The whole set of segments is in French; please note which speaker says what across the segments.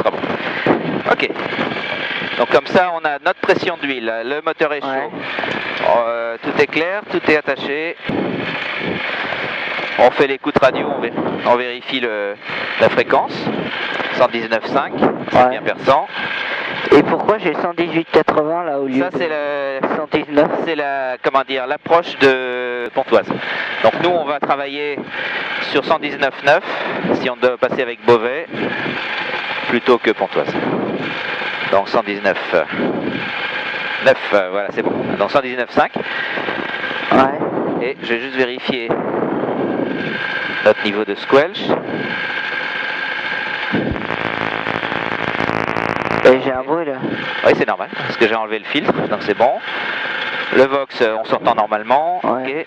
Speaker 1: Très bon. Ok. Donc comme ça, on a notre pression d'huile, le moteur est chaud.
Speaker 2: Ouais.
Speaker 1: Tout est clair, tout est attaché. On fait l'écoute radio, on vérifie la fréquence. 119.5, c'est bien perçant.
Speaker 2: Et pourquoi j'ai 118.80 là au lieu
Speaker 1: ça,
Speaker 2: de 119?
Speaker 1: C'est l'approche de Pontoise. Donc nous, on va travailler sur 119.9 si on doit passer avec Beauvais plutôt que Pontoise. Donc 119.9, voilà, c'est bon. Donc 119.5.
Speaker 2: Ouais.
Speaker 1: Et je vais juste vérifier notre niveau de squelch.
Speaker 2: Et j'ai un bruit là.
Speaker 1: Oui, c'est normal, parce que j'ai enlevé le filtre, donc c'est bon. Le Vox, on s'entend normalement.
Speaker 2: Ouais.
Speaker 1: Okay.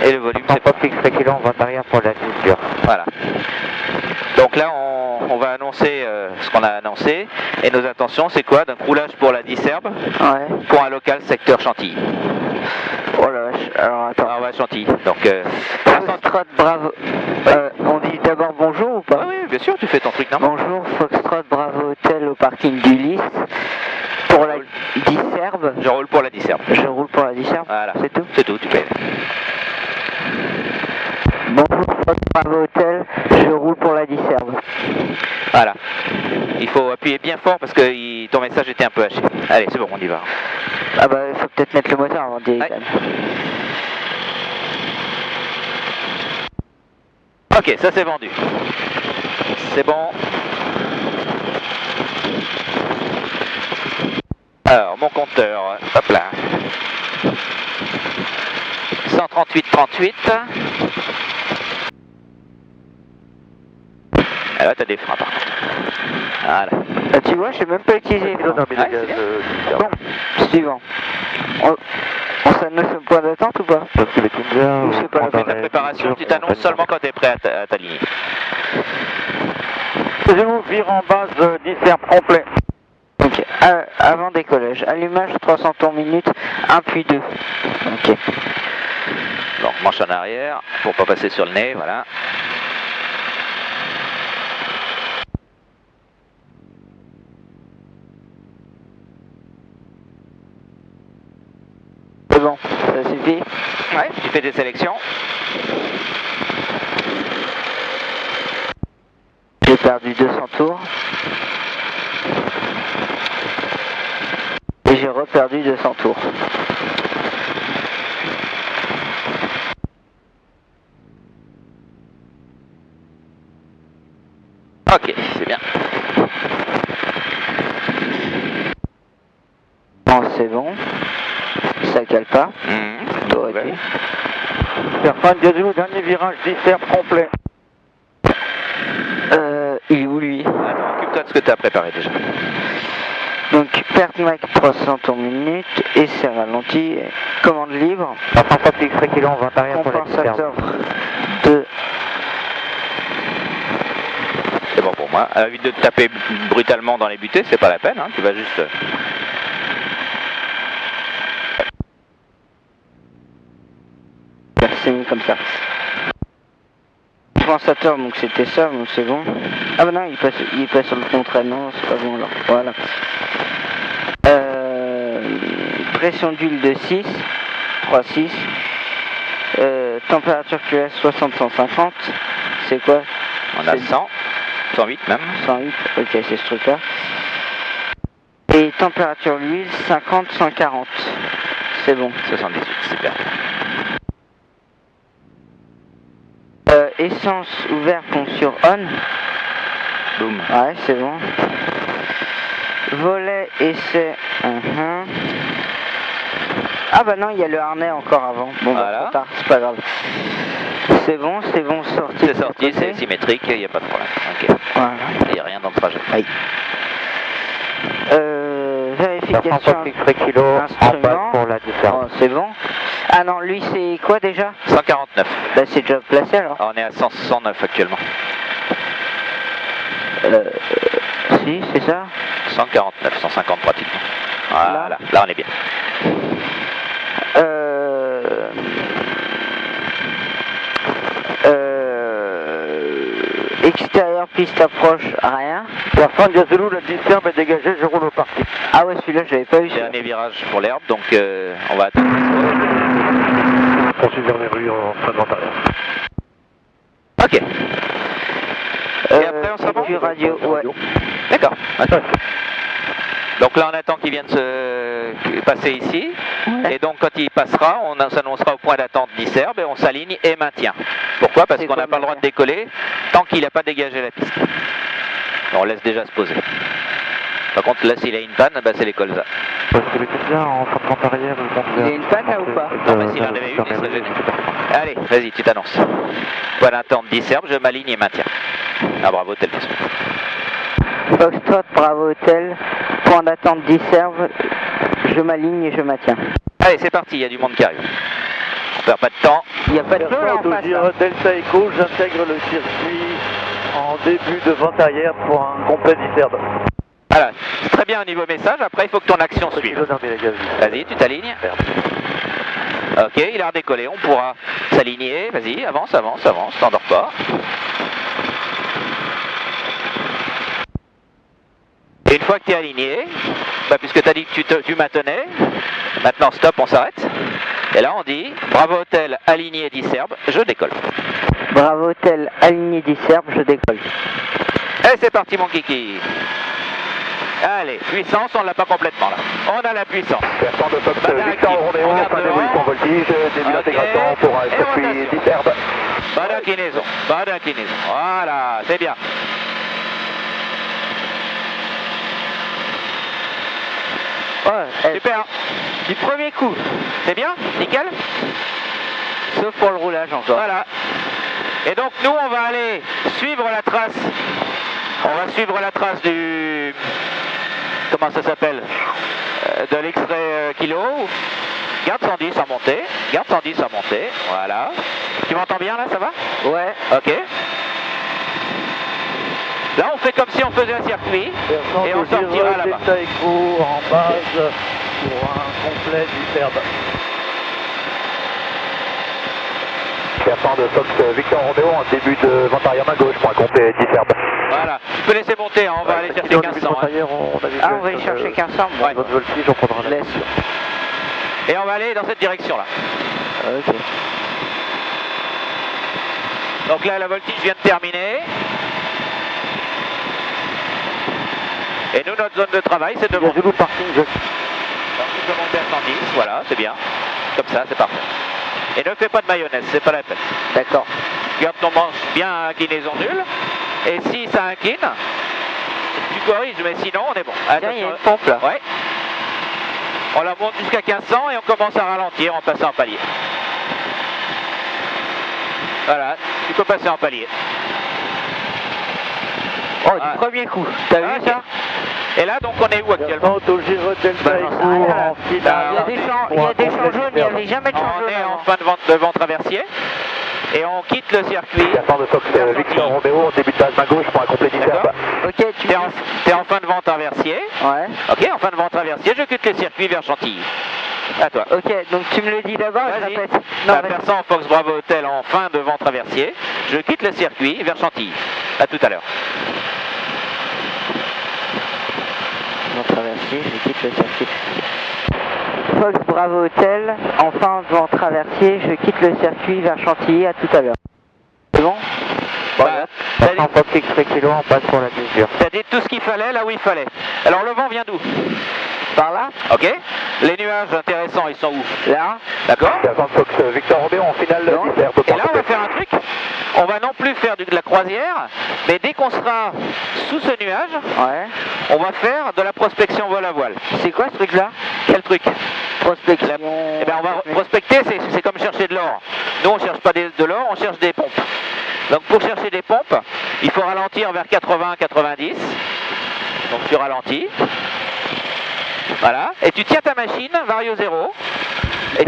Speaker 1: Et le volume, c'est
Speaker 3: pas fixe kilo en vente arrière pour la culture.
Speaker 1: Voilà. Donc là, on va annoncer ce qu'on a annoncé. Et nos intentions, c'est quoi? Donc roulage pour la Disserbe, pour un local secteur Chantilly.
Speaker 2: Oh la vache, alors attends.
Speaker 1: Alors, on va à Chantilly. Donc,
Speaker 2: Foxtrot Bravo. On dit d'abord bonjour ou pas?
Speaker 1: Oui, bien sûr, tu fais ton truc, non?
Speaker 2: Bonjour, Foxtrot Bravo Hotel au parking du Lys. Pour la Disserbe.
Speaker 1: Je roule pour la Disserbe.
Speaker 2: Je roule pour la Disserbe.
Speaker 1: Voilà.
Speaker 2: C'est tout?
Speaker 1: C'est tout, tu payes.
Speaker 2: Bonjour, Fox Bravo Hotel, je roule pour la Disserbe.
Speaker 1: Voilà. Il faut appuyer bien fort parce que ton message était un peu haché. Allez, c'est bon, on y va.
Speaker 2: Ah bah, il faut peut-être mettre le moteur avant de dire.
Speaker 1: Ok, ça c'est vendu. C'est bon. Alors, mon compteur, hop là. 138,38. Ah là, t'as des freins par contre. Voilà.
Speaker 2: Ah, tu vois, je sais même pas utiliser. Bon, suivant. On s'annonce au point d'attente ou pas?
Speaker 3: Parce que les Kinder,
Speaker 1: c'est pas la préparation, tu t'annonces seulement quand tu es prêt à t'aligner.
Speaker 3: Faisez-vous vire en base Disserbe complet.
Speaker 2: Ok, avant décollage, allumage 300 tours minute, 1 puis 2. Ok.
Speaker 1: Donc manche en arrière, pour pas passer sur le nez, voilà.
Speaker 2: C'est bon, ça suffit?
Speaker 1: Ouais, tu fais des sélections.
Speaker 2: J'ai perdu 200 tours. Et j'ai reperdu 200 tours.
Speaker 1: Ok, c'est bien.
Speaker 2: Bon, c'est bon. Ça cale pas.
Speaker 1: Ouais.
Speaker 3: Stéphane Gazou, dernier virage Disserbe complet.
Speaker 2: Il est où lui?
Speaker 1: Attends, occupe-toi de ce que tu as préparé déjà.
Speaker 2: Donc, perte max 300 tours minute et c'est ralenti. Commande libre.
Speaker 3: 138 kilo en vente arrière pour la Disserbe.
Speaker 2: Compensateur de...
Speaker 1: C'est bon pour moi. Évite de te taper brutalement dans les butées, c'est pas la peine, hein. Tu vas juste...
Speaker 2: C'est mis comme ça. Compensateur, donc c'était ça, donc c'est bon. Ah bah non, il passe sur le contraire, non, c'est pas bon alors. Voilà. Pression d'huile de 6, 3,6. Température QS 60-150. C'est quoi?
Speaker 1: On a 100, 108 même.
Speaker 2: 108, ok, c'est ce truc-là. Et température l'huile 50-140. C'est bon.
Speaker 1: 78, super.
Speaker 2: Essence ouvert pont sur on.
Speaker 1: Boum.
Speaker 2: Ouais, c'est bon. Volet essai. Ah bah non, il y a le harnais encore avant. Bon,
Speaker 1: voilà.
Speaker 2: Bah, trop tard, c'est pas grave. C'est bon, sorti.
Speaker 1: C'est sorti, c'est symétrique, il n'y a pas de problème. Ok.
Speaker 2: Voilà.
Speaker 1: Il n'y a rien dans le trajet.
Speaker 2: Aïe. Vérification
Speaker 3: instrument pour la Disserbe.
Speaker 2: Oh, c'est bon. Ah non, lui c'est quoi déjà?
Speaker 1: 149.
Speaker 2: Bah c'est déjà placé alors.
Speaker 1: On est à 109 actuellement.
Speaker 2: Si, c'est ça.
Speaker 1: 149, 150 pratiquement. Voilà, là on est bien.
Speaker 2: Extérieur Tower, piste approche, rien.
Speaker 3: Perfan Diazulu, le 10 Serbe est dégagé, je roule au parti.
Speaker 2: Ah ouais, celui-là, j'avais pas eu.
Speaker 1: Dernier virage pour l'herbe, donc on va attendre.
Speaker 3: Poursuit vers les rues en fin de vente arrière.
Speaker 1: Ok. Et après, on sera bon?
Speaker 2: Du radio, ouais.
Speaker 1: D'accord. Donc là, on attend qu'il vienne se passer ici.
Speaker 2: Ouais.
Speaker 1: Et donc, quand il passera, on s'annoncera au point d'attente d'Iserbe et on s'aligne et maintient. Pourquoi? Parce qu'on n'a pas le droit de décoller tant qu'il n'a pas dégagé la piste. On laisse déjà se poser. Par contre, là, s'il a une panne, bah, c'est les colzas.
Speaker 3: Parce que le déjà en fin de vente arrière,
Speaker 2: Il y a une panne là ou pas?
Speaker 1: Non, mais s'il en avait une, il serait gêné. Allez, vas-y, tu t'annonces. Point d'attente d'Iserbe, je m'aligne et maintiens. Ah, bravo, tel façon.
Speaker 2: Foxtrot, Bravo Hotel, point d'attente d'Iserve, je m'aligne et je maintiens.
Speaker 1: Allez, c'est parti, il y a du monde qui arrive. On perd pas de temps.
Speaker 2: Il n'y a pas de feu là en face.
Speaker 3: Giro Delta Echo, j'intègre le circuit en début de vente arrière pour un complet d'Iserbe.
Speaker 1: Voilà, c'est très bien au niveau message, après il faut que ton action suive. Vas-y, tu t'alignes. Ok, il a redécollé, on pourra s'aligner, vas-y, avance, avance, avance, t'endors pas. Et une fois que tu es aligné, bah, puisque tu as dit que tu maintenais, maintenant stop, on s'arrête. Et là on dit, Bravo Hotel aligné d'Iserbe, je décolle.
Speaker 2: Bravo Hotel, aligné d'Iserbe, je décolle.
Speaker 1: Et c'est parti mon kiki. Allez, puissance, on l'a pas complètement là. On a la puissance.
Speaker 3: Personne de Fox, Victor Roméo, fin d'évolution voltige, début d'intégration pour un circuit d'Iserbe.
Speaker 1: Bonne inclinaison, bonne inclinaison. Voilà, c'est bien.
Speaker 2: Ouais,
Speaker 1: Super.
Speaker 2: du premier coup,
Speaker 1: C'est bien, nickel.
Speaker 2: sauf pour le roulage encore.
Speaker 1: Voilà. Et donc nous on va aller suivre la trace. On va suivre la trace du... Comment ça s'appelle? De l'extrait kilo. Garde 110 en montée. Garde 110 en montée. Voilà. Tu m'entends bien là, ça va?
Speaker 2: Ouais.
Speaker 1: Ok. Là on fait comme si on faisait un circuit. Et on sortira là-bas.
Speaker 3: Delta Echo en base pour un complet d'Iserbe. Personne de Fox, Victor Roméo en début de vente arrière main gauche pour un complet d'Iserbe.
Speaker 1: Voilà. Tu peux laisser monter, hein. On va aller chercher 1500. Hein.
Speaker 2: Ah, on va aller chercher 1500. Bon,
Speaker 1: Ouais.
Speaker 3: Votre voltige, on prendra la
Speaker 2: laisse.
Speaker 1: Et on va aller dans cette direction là.
Speaker 2: Ok.
Speaker 1: Donc là la voltige vient de terminer. Et nous notre zone de travail c'est devant.
Speaker 3: Zulu parking,
Speaker 1: Donc tu peux monter à 110, voilà, c'est bien. Comme ça, c'est parfait. Et ne fais pas de mayonnaise, c'est pas la peine.
Speaker 2: D'accord.
Speaker 1: Garde ton manche bien à inclinaison nulle. Et si ça incline, tu corriges, mais sinon on est bon.
Speaker 2: Tiens, il y a une pompe là.
Speaker 1: Ouais. On la monte jusqu'à 1500 et on commence à ralentir en passant en palier. Voilà, tu peux passer en palier.
Speaker 2: Oh,
Speaker 1: Ah.
Speaker 2: du premier coup. T'as vu
Speaker 1: Ok.
Speaker 2: ça?
Speaker 1: Et là, donc on est où actuellement?
Speaker 3: Autogiro Delta
Speaker 2: Bah, j'en sais
Speaker 3: Echo
Speaker 2: rien, là.
Speaker 3: en finale.
Speaker 2: Il y a des champs, il y a des champs jaunes, il n'y avait jamais de champs
Speaker 1: On
Speaker 2: jaunes
Speaker 1: est en
Speaker 2: avant.
Speaker 1: fin de vent traversier. Et on quitte le circuit.
Speaker 3: Personne de Fox, Victor Roméo en début de base main gauche pour un complet d'Iserbe.
Speaker 1: D'accord.
Speaker 2: Ok, tu
Speaker 1: T'es en fin de vent traversier.
Speaker 2: Ouais.
Speaker 1: Ok, en fin de vent traversier, je quitte le circuit vers Chantilly. À toi.
Speaker 2: Ok, donc tu me le dis d'abord et je
Speaker 1: Vas-y.
Speaker 2: répète. Non,
Speaker 1: La
Speaker 2: vas-y.
Speaker 1: personne Fox Bravo Hotel en fin de vent traversier. Je quitte le circuit vers Chantilly. À tout à l'heure.
Speaker 2: Vent traversier, je quitte le circuit. Fox Bravo Hotel, enfin vent traversier, je quitte le circuit vers Chantilly, à tout à l'heure. C'est bon?
Speaker 1: Bah, t'as dit-
Speaker 2: Fox X-Ray Kilo, on passe pour la mesure.
Speaker 1: T'as dit tout ce qu'il fallait là où il fallait. Alors le vent vient d'où?
Speaker 2: Par là?
Speaker 1: Ok. Les nuages intéressants, ils sont où?
Speaker 2: Là?
Speaker 1: D'accord.
Speaker 3: Personne Fox, Victor Roméo en finale d'Iserbe.
Speaker 1: Et là, on va faire un truc. On va non plus faire de la croisière, mais dès qu'on sera sous ce nuage,
Speaker 2: Ouais.
Speaker 1: on va faire de la prospection vol à voile.
Speaker 2: C'est quoi ce truc-là?
Speaker 1: Quel truc?
Speaker 2: Prospection.
Speaker 1: Eh ben, on va prospecter, c'est comme chercher de l'or. Nous, on cherche pas de l'or, on cherche des pompes. Donc, pour chercher des pompes, il faut ralentir vers 80-90. Donc, tu ralentis. Voilà. Et tu tiens ta machine, vario 0. Et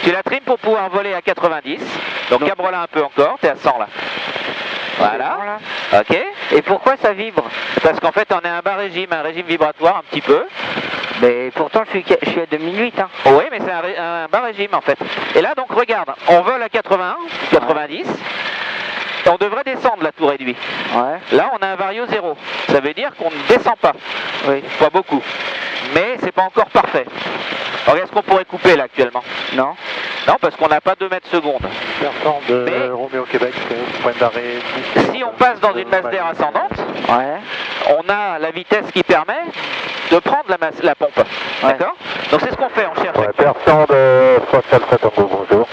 Speaker 1: tu la trimes pour pouvoir voler à 90. Donc, cabre-la un peu encore, t'es à 100 là. Voilà.
Speaker 2: C'est bon, là.
Speaker 1: Ok.
Speaker 2: Et pourquoi ça vibre?
Speaker 1: Parce qu'en fait, on est à un régime vibratoire un petit peu.
Speaker 2: Mais pourtant, je suis à 2008, hein.
Speaker 1: Oui, mais c'est un bas régime en fait. Et là, donc, regarde, on vole à 80, 90. Et on devrait descendre là tout réduit.
Speaker 2: Ouais.
Speaker 1: Là, on a un vario 0. Ça veut dire qu'on ne descend pas.
Speaker 2: Oui.
Speaker 1: Pas beaucoup. Mais c'est pas encore parfait. Alors, est-ce qu'on pourrait couper là actuellement?
Speaker 2: Non.
Speaker 1: Non, parce qu'on n'a pas 2 mètres secondes.
Speaker 3: Versant de
Speaker 1: Mais-
Speaker 3: Roméo Québec, point d'arrêt.
Speaker 1: Si on passe dans une masse d'air ascendante,
Speaker 2: Ouais.
Speaker 1: on a la vitesse qui permet de prendre la pompe.
Speaker 2: Ouais.
Speaker 1: D'accord? Donc c'est ce qu'on fait, on cherche.
Speaker 3: Ouais, versant de Fox Alpha Tango, bonjour.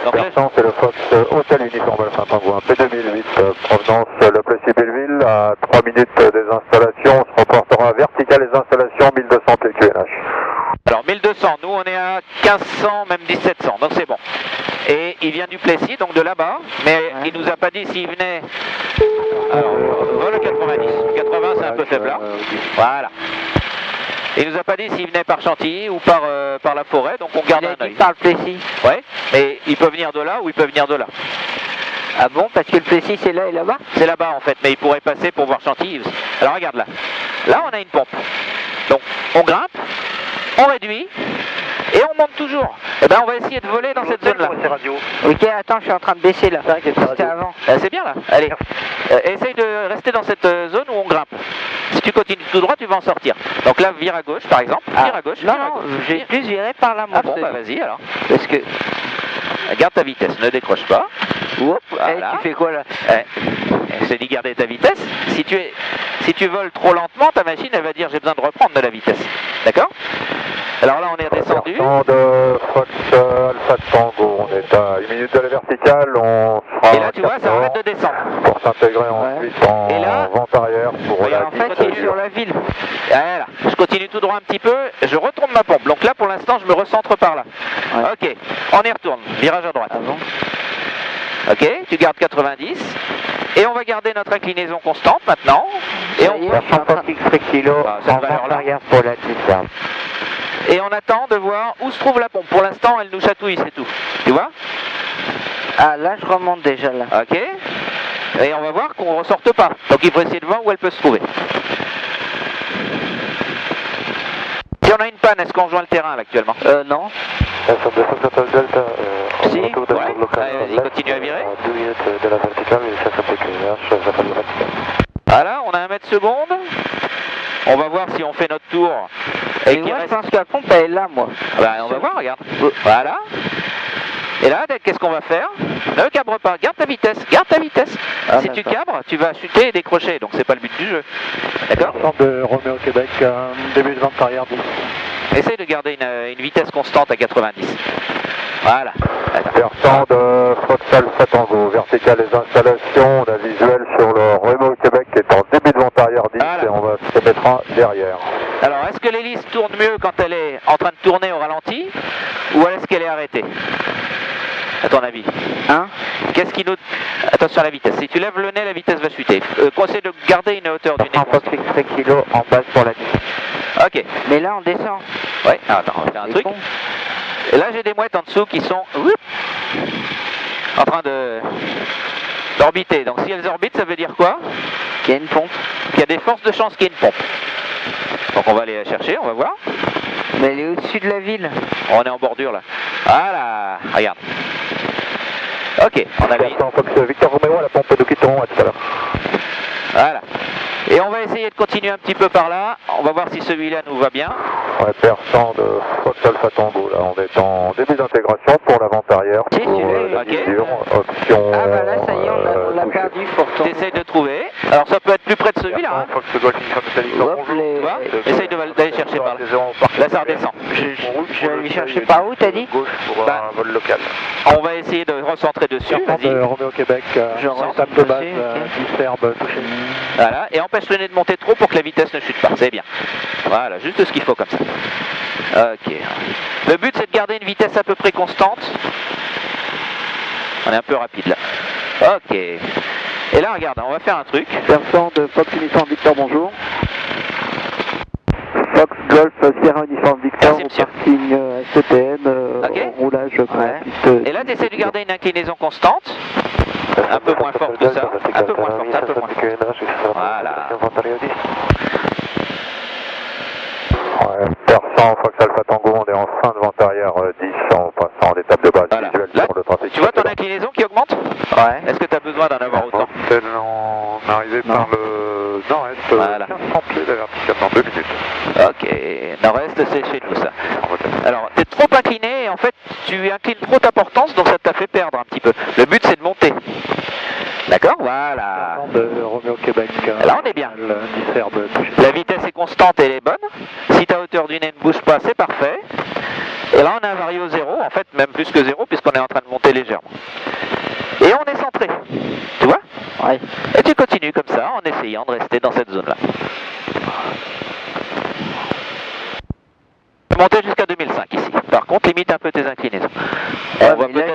Speaker 1: Donc là,
Speaker 3: Versant, c'est le Fox Hôtel Uniforme Alpha Tango, un P2008, provenance Le Plessis-Belleville, à 3 minutes des installations, on se reportera vertical les installations, 1200 PQNH.
Speaker 1: alors 1200, nous on est à 1500, même 1700, donc c'est bon. Et il vient du Plessis, donc de là-bas, mais il nous a pas dit s'il venait... Alors, vol 90, 80 c'est un peu faible là. Voilà. Il nous a pas dit s'il venait par Chantilly ou par la forêt, donc on garde
Speaker 2: Il a
Speaker 1: un
Speaker 2: dit
Speaker 1: œil.
Speaker 2: par le Plessis.
Speaker 1: Ouais, mais il peut venir de là ou il peut venir de là.
Speaker 2: Ah bon, parce que le Plessis c'est là et là-bas?
Speaker 1: C'est là-bas en fait, mais il pourrait passer pour voir Chantilly aussi. Alors regarde là. Là on a une pompe. Donc on grimpe, on réduit et on monte toujours. Et ben on va essayer de voler dans cette zone-là.
Speaker 2: Ok, attends, je suis en train de baisser là. C'était avant.
Speaker 1: C'est bien là. Allez. Essaye de rester dans cette zone où on grimpe. Si tu continues tout droit, tu vas en sortir. Donc là, vire à gauche par exemple. Vire à gauche.
Speaker 2: Non,
Speaker 1: vire à
Speaker 2: non,
Speaker 1: gauche.
Speaker 2: j'ai
Speaker 1: Vire.
Speaker 2: plus viré par là, moi.
Speaker 1: Ah bon,
Speaker 2: je te
Speaker 1: bah
Speaker 2: dis.
Speaker 1: vas-y alors.
Speaker 2: Parce que.
Speaker 1: Garde ta vitesse, ne décroche pas.
Speaker 2: Hop,
Speaker 1: Voilà.
Speaker 2: tu fais quoi là?
Speaker 1: Je t'ai dit garder ta vitesse. Si tu voles trop lentement, ta machine elle va dire j'ai besoin de reprendre de la vitesse. D'accord? Alors là on est redescendu.
Speaker 3: Versant de Fox Alpha Tango, on est à 1 minute de la verticale, on sera
Speaker 1: Et là tu vois ça arrête de descendre.
Speaker 3: pour s'intégrer ensuite en
Speaker 1: Et là-
Speaker 3: vente arrière pour
Speaker 1: Et
Speaker 3: la
Speaker 1: en fait,
Speaker 2: En fait, il est sur la ville.
Speaker 1: Voilà, je continue tout droit un petit peu, je retourne ma pompe. Donc là pour l'instant je me recentre par là.
Speaker 2: Ouais.
Speaker 1: Ok, on y retourne, virage à droite.
Speaker 2: Ah bon?
Speaker 1: Ok, tu gardes 90. Et on va garder notre inclinaison constante maintenant. Et
Speaker 2: Ça y est,
Speaker 1: on,
Speaker 2: je suis en train de...
Speaker 3: kilo
Speaker 1: Ah, cette valeur-là.
Speaker 3: arrière pour la descente.
Speaker 1: et on attend de voir où se trouve la pompe. Pour l'instant elle nous chatouille, c'est tout. Tu vois?
Speaker 2: Ah là, je remonte déjà là.
Speaker 1: Ok. Et on va voir qu'on ne ressorte pas. Donc il faut essayer de voir où elle peut se trouver. Si on a une panne, est-ce qu'on rejoint le terrain là actuellement?
Speaker 2: Non.
Speaker 3: Versant de Fox Hotel Delta,
Speaker 1: Si,
Speaker 3: retour de
Speaker 1: ouais.
Speaker 3: mode local.
Speaker 1: Allez, vas-y, continue à virer.
Speaker 3: 2 minutes de la verticale, 1500 PQNH, j'appelle le vertical.
Speaker 1: Voilà, on a 1 mètre seconde. On va voir si on fait notre tour.
Speaker 2: Et
Speaker 1: qu'il
Speaker 2: moi,
Speaker 1: reste-
Speaker 2: je pense que la pompe, elle est là, moi.
Speaker 1: Ah bah, on va voir, regarde. Voilà. Et là, qu'est-ce qu'on va faire? Ne cabre pas, garde ta vitesse, garde ta vitesse.
Speaker 2: Ah,
Speaker 1: Si tu
Speaker 2: d'accord.
Speaker 1: cabres, tu vas chuter et décrocher, donc c'est pas le but du jeu. D'accord?
Speaker 3: Versant de Roméo Québec, début de vente arrière 10.
Speaker 1: Essaye de garder une vitesse constante à 90. Voilà. Attends.
Speaker 3: Versant de Fox Alpha Tango, vertical les installations, on a visuel sur le Roméo Québec qui est en début de vente arrière 10
Speaker 1: Voilà.
Speaker 3: et on va se mettre en derrière.
Speaker 1: Alors, est-ce que l'hélice tourne mieux quand elle est en train de tourner au ralenti ou est-ce qu'elle est arrêtée? À ton avis?
Speaker 2: Hein?
Speaker 1: Qu'est-ce qui nous... Attention à la vitesse. Si tu lèves le nez, la vitesse va chuter. Conseil de garder une hauteur du nez.
Speaker 3: Versant Fox X-Ray kilo en base pour la 10.
Speaker 1: Ok.
Speaker 2: Mais là, on descend.
Speaker 1: Ouais, attends, on va faire un
Speaker 2: C'est
Speaker 1: truc.
Speaker 2: con.
Speaker 1: Et là, j'ai des mouettes en dessous qui sont en train d'orbiter. Donc, si elles orbitent, ça veut dire quoi?
Speaker 2: Il y a une pompe.
Speaker 1: Qu'il y a des forces de chance qu'il y ait une pompe. Donc, on va aller la chercher, on va voir.
Speaker 2: Mais elle est au-dessus de la ville.
Speaker 1: On est en bordure là. Voilà, regarde. Ok, on a mis.
Speaker 3: Versant Fox Victor Romeo à la pompe de Quitteron à tout à l'heure.
Speaker 1: Voilà. Et on va essayer de continuer un petit peu par là. On va voir si celui-là nous va bien.
Speaker 3: Ouais, versant de Fox Alpha Tango, là on est en début d'intégration pour la vente arrière.
Speaker 2: Si,
Speaker 3: Pour
Speaker 2: celui-là,
Speaker 3: la
Speaker 1: ok.
Speaker 3: division, option.
Speaker 2: Ah bah là, ça y est, on l'a
Speaker 3: touchée.
Speaker 2: perdu pourtant.
Speaker 1: T'essayes de trouver. Alors ça peut être plus près de celui-là. Hein.
Speaker 3: Fox Golf Uniforme Italie,
Speaker 2: Hop,
Speaker 1: Tu vois?
Speaker 2: les...
Speaker 1: Essaye d'aller chercher par là. Là ça redescend.
Speaker 2: Je vais aller chercher par où, t'as dit?
Speaker 3: Gauche pour
Speaker 1: Bah,
Speaker 3: un vol local.
Speaker 1: On va essayer de recentrer dessus.
Speaker 3: Versant de
Speaker 1: Vas-y.
Speaker 3: Roméo Québec,
Speaker 2: Je
Speaker 3: centre de base,
Speaker 2: ok.
Speaker 3: 10 Serbes touché.
Speaker 1: Voilà. Et empêche le nez de monter trop pour que la vitesse ne chute pas. C'est bien. Voilà, juste ce qu'il faut comme ça. Ok. Le but c'est de garder une vitesse à peu près constante. On est un peu rapide là. Ok. Et là regarde, on va faire un truc.
Speaker 3: Versant de Fox Uniforme Victor, bonjour. Fox Golf Sierra Uniforme Victor, au
Speaker 1: Réception.
Speaker 3: parking STN,
Speaker 1: Ok.
Speaker 3: au roulage pour la
Speaker 2: Ouais.
Speaker 3: piste.
Speaker 1: Et là tu essaies de garder une inclinaison constante. Un peu moins forte que ça. Un peu moins forte, un peu moins forte. Voilà.
Speaker 3: Ouais, versant Fox Alpha Tango, on est en fin de vente arrière 10 en passant en étape de base
Speaker 1: Voilà.
Speaker 3: visuelle
Speaker 1: Là,
Speaker 3: sur le trafic.
Speaker 1: tu vois ton inclinaison qui augmente?
Speaker 2: Ouais.
Speaker 1: Est-ce que tu as besoin d'en avoir
Speaker 3: verticale dans 2 minutes.
Speaker 1: Ok, nord-est, c'est chez nous ça. Alors, tu es trop incliné et en fait, tu inclines trop ta portance, donc ça t'a fait perdre un petit peu. Le but, c'est de monter. D'accord, voilà.
Speaker 3: De Romeo Québec.
Speaker 1: Là, on est bien. La vitesse est constante et elle est bonne. Si ta hauteur du nez ne bouge pas, c'est parfait. Et là, on a un vario 0, en fait, même plus que 0, puisqu'on est en train de monter légèrement. Et on est centré, tu vois?
Speaker 2: Ouais.
Speaker 1: Et tu continues comme ça, en essayant de rester dans cette zone-là. Monter jusqu'à 2005 ici. Par contre, limite un peu tes inclinaisons.
Speaker 2: Ouais,
Speaker 1: On va
Speaker 2: mais là,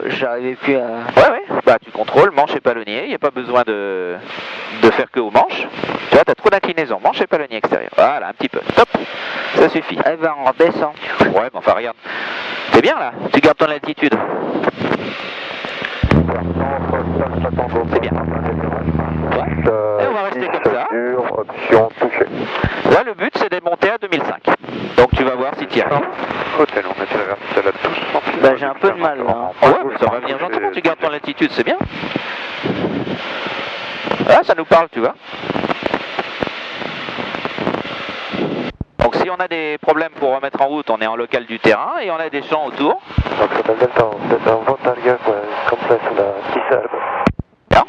Speaker 2: j'arrivais plus à...
Speaker 1: Ouais, bah tu contrôles, manche et palonnier, il n'y a pas besoin de faire que aux manches. Tu vois, tu as trop d'inclinaison, manche et palonnier extérieur. Voilà, un petit peu, top, ça suffit.
Speaker 2: Eh ben, on redescend.
Speaker 1: Ouais, mais enfin regarde, c'est bien là, tu gardes ton altitude. C'est bien. Ouais. Et on va rester comme ça.
Speaker 3: Option touchée.
Speaker 1: Là, le but, c'est de monter à 2005. Donc tu vas voir si tu y arrives.
Speaker 3: Hôtel, on est à la verticale à 12 cm.
Speaker 2: Bah, j'ai un peu de mal là.
Speaker 1: Ouais, mais ça va venir gentiment, tu gardes ton altitude, c'est bien. Ah, ça nous parle, tu vois. Donc si on a des problèmes pour remettre en route, on est en local du terrain et on a des champs autour. Bien.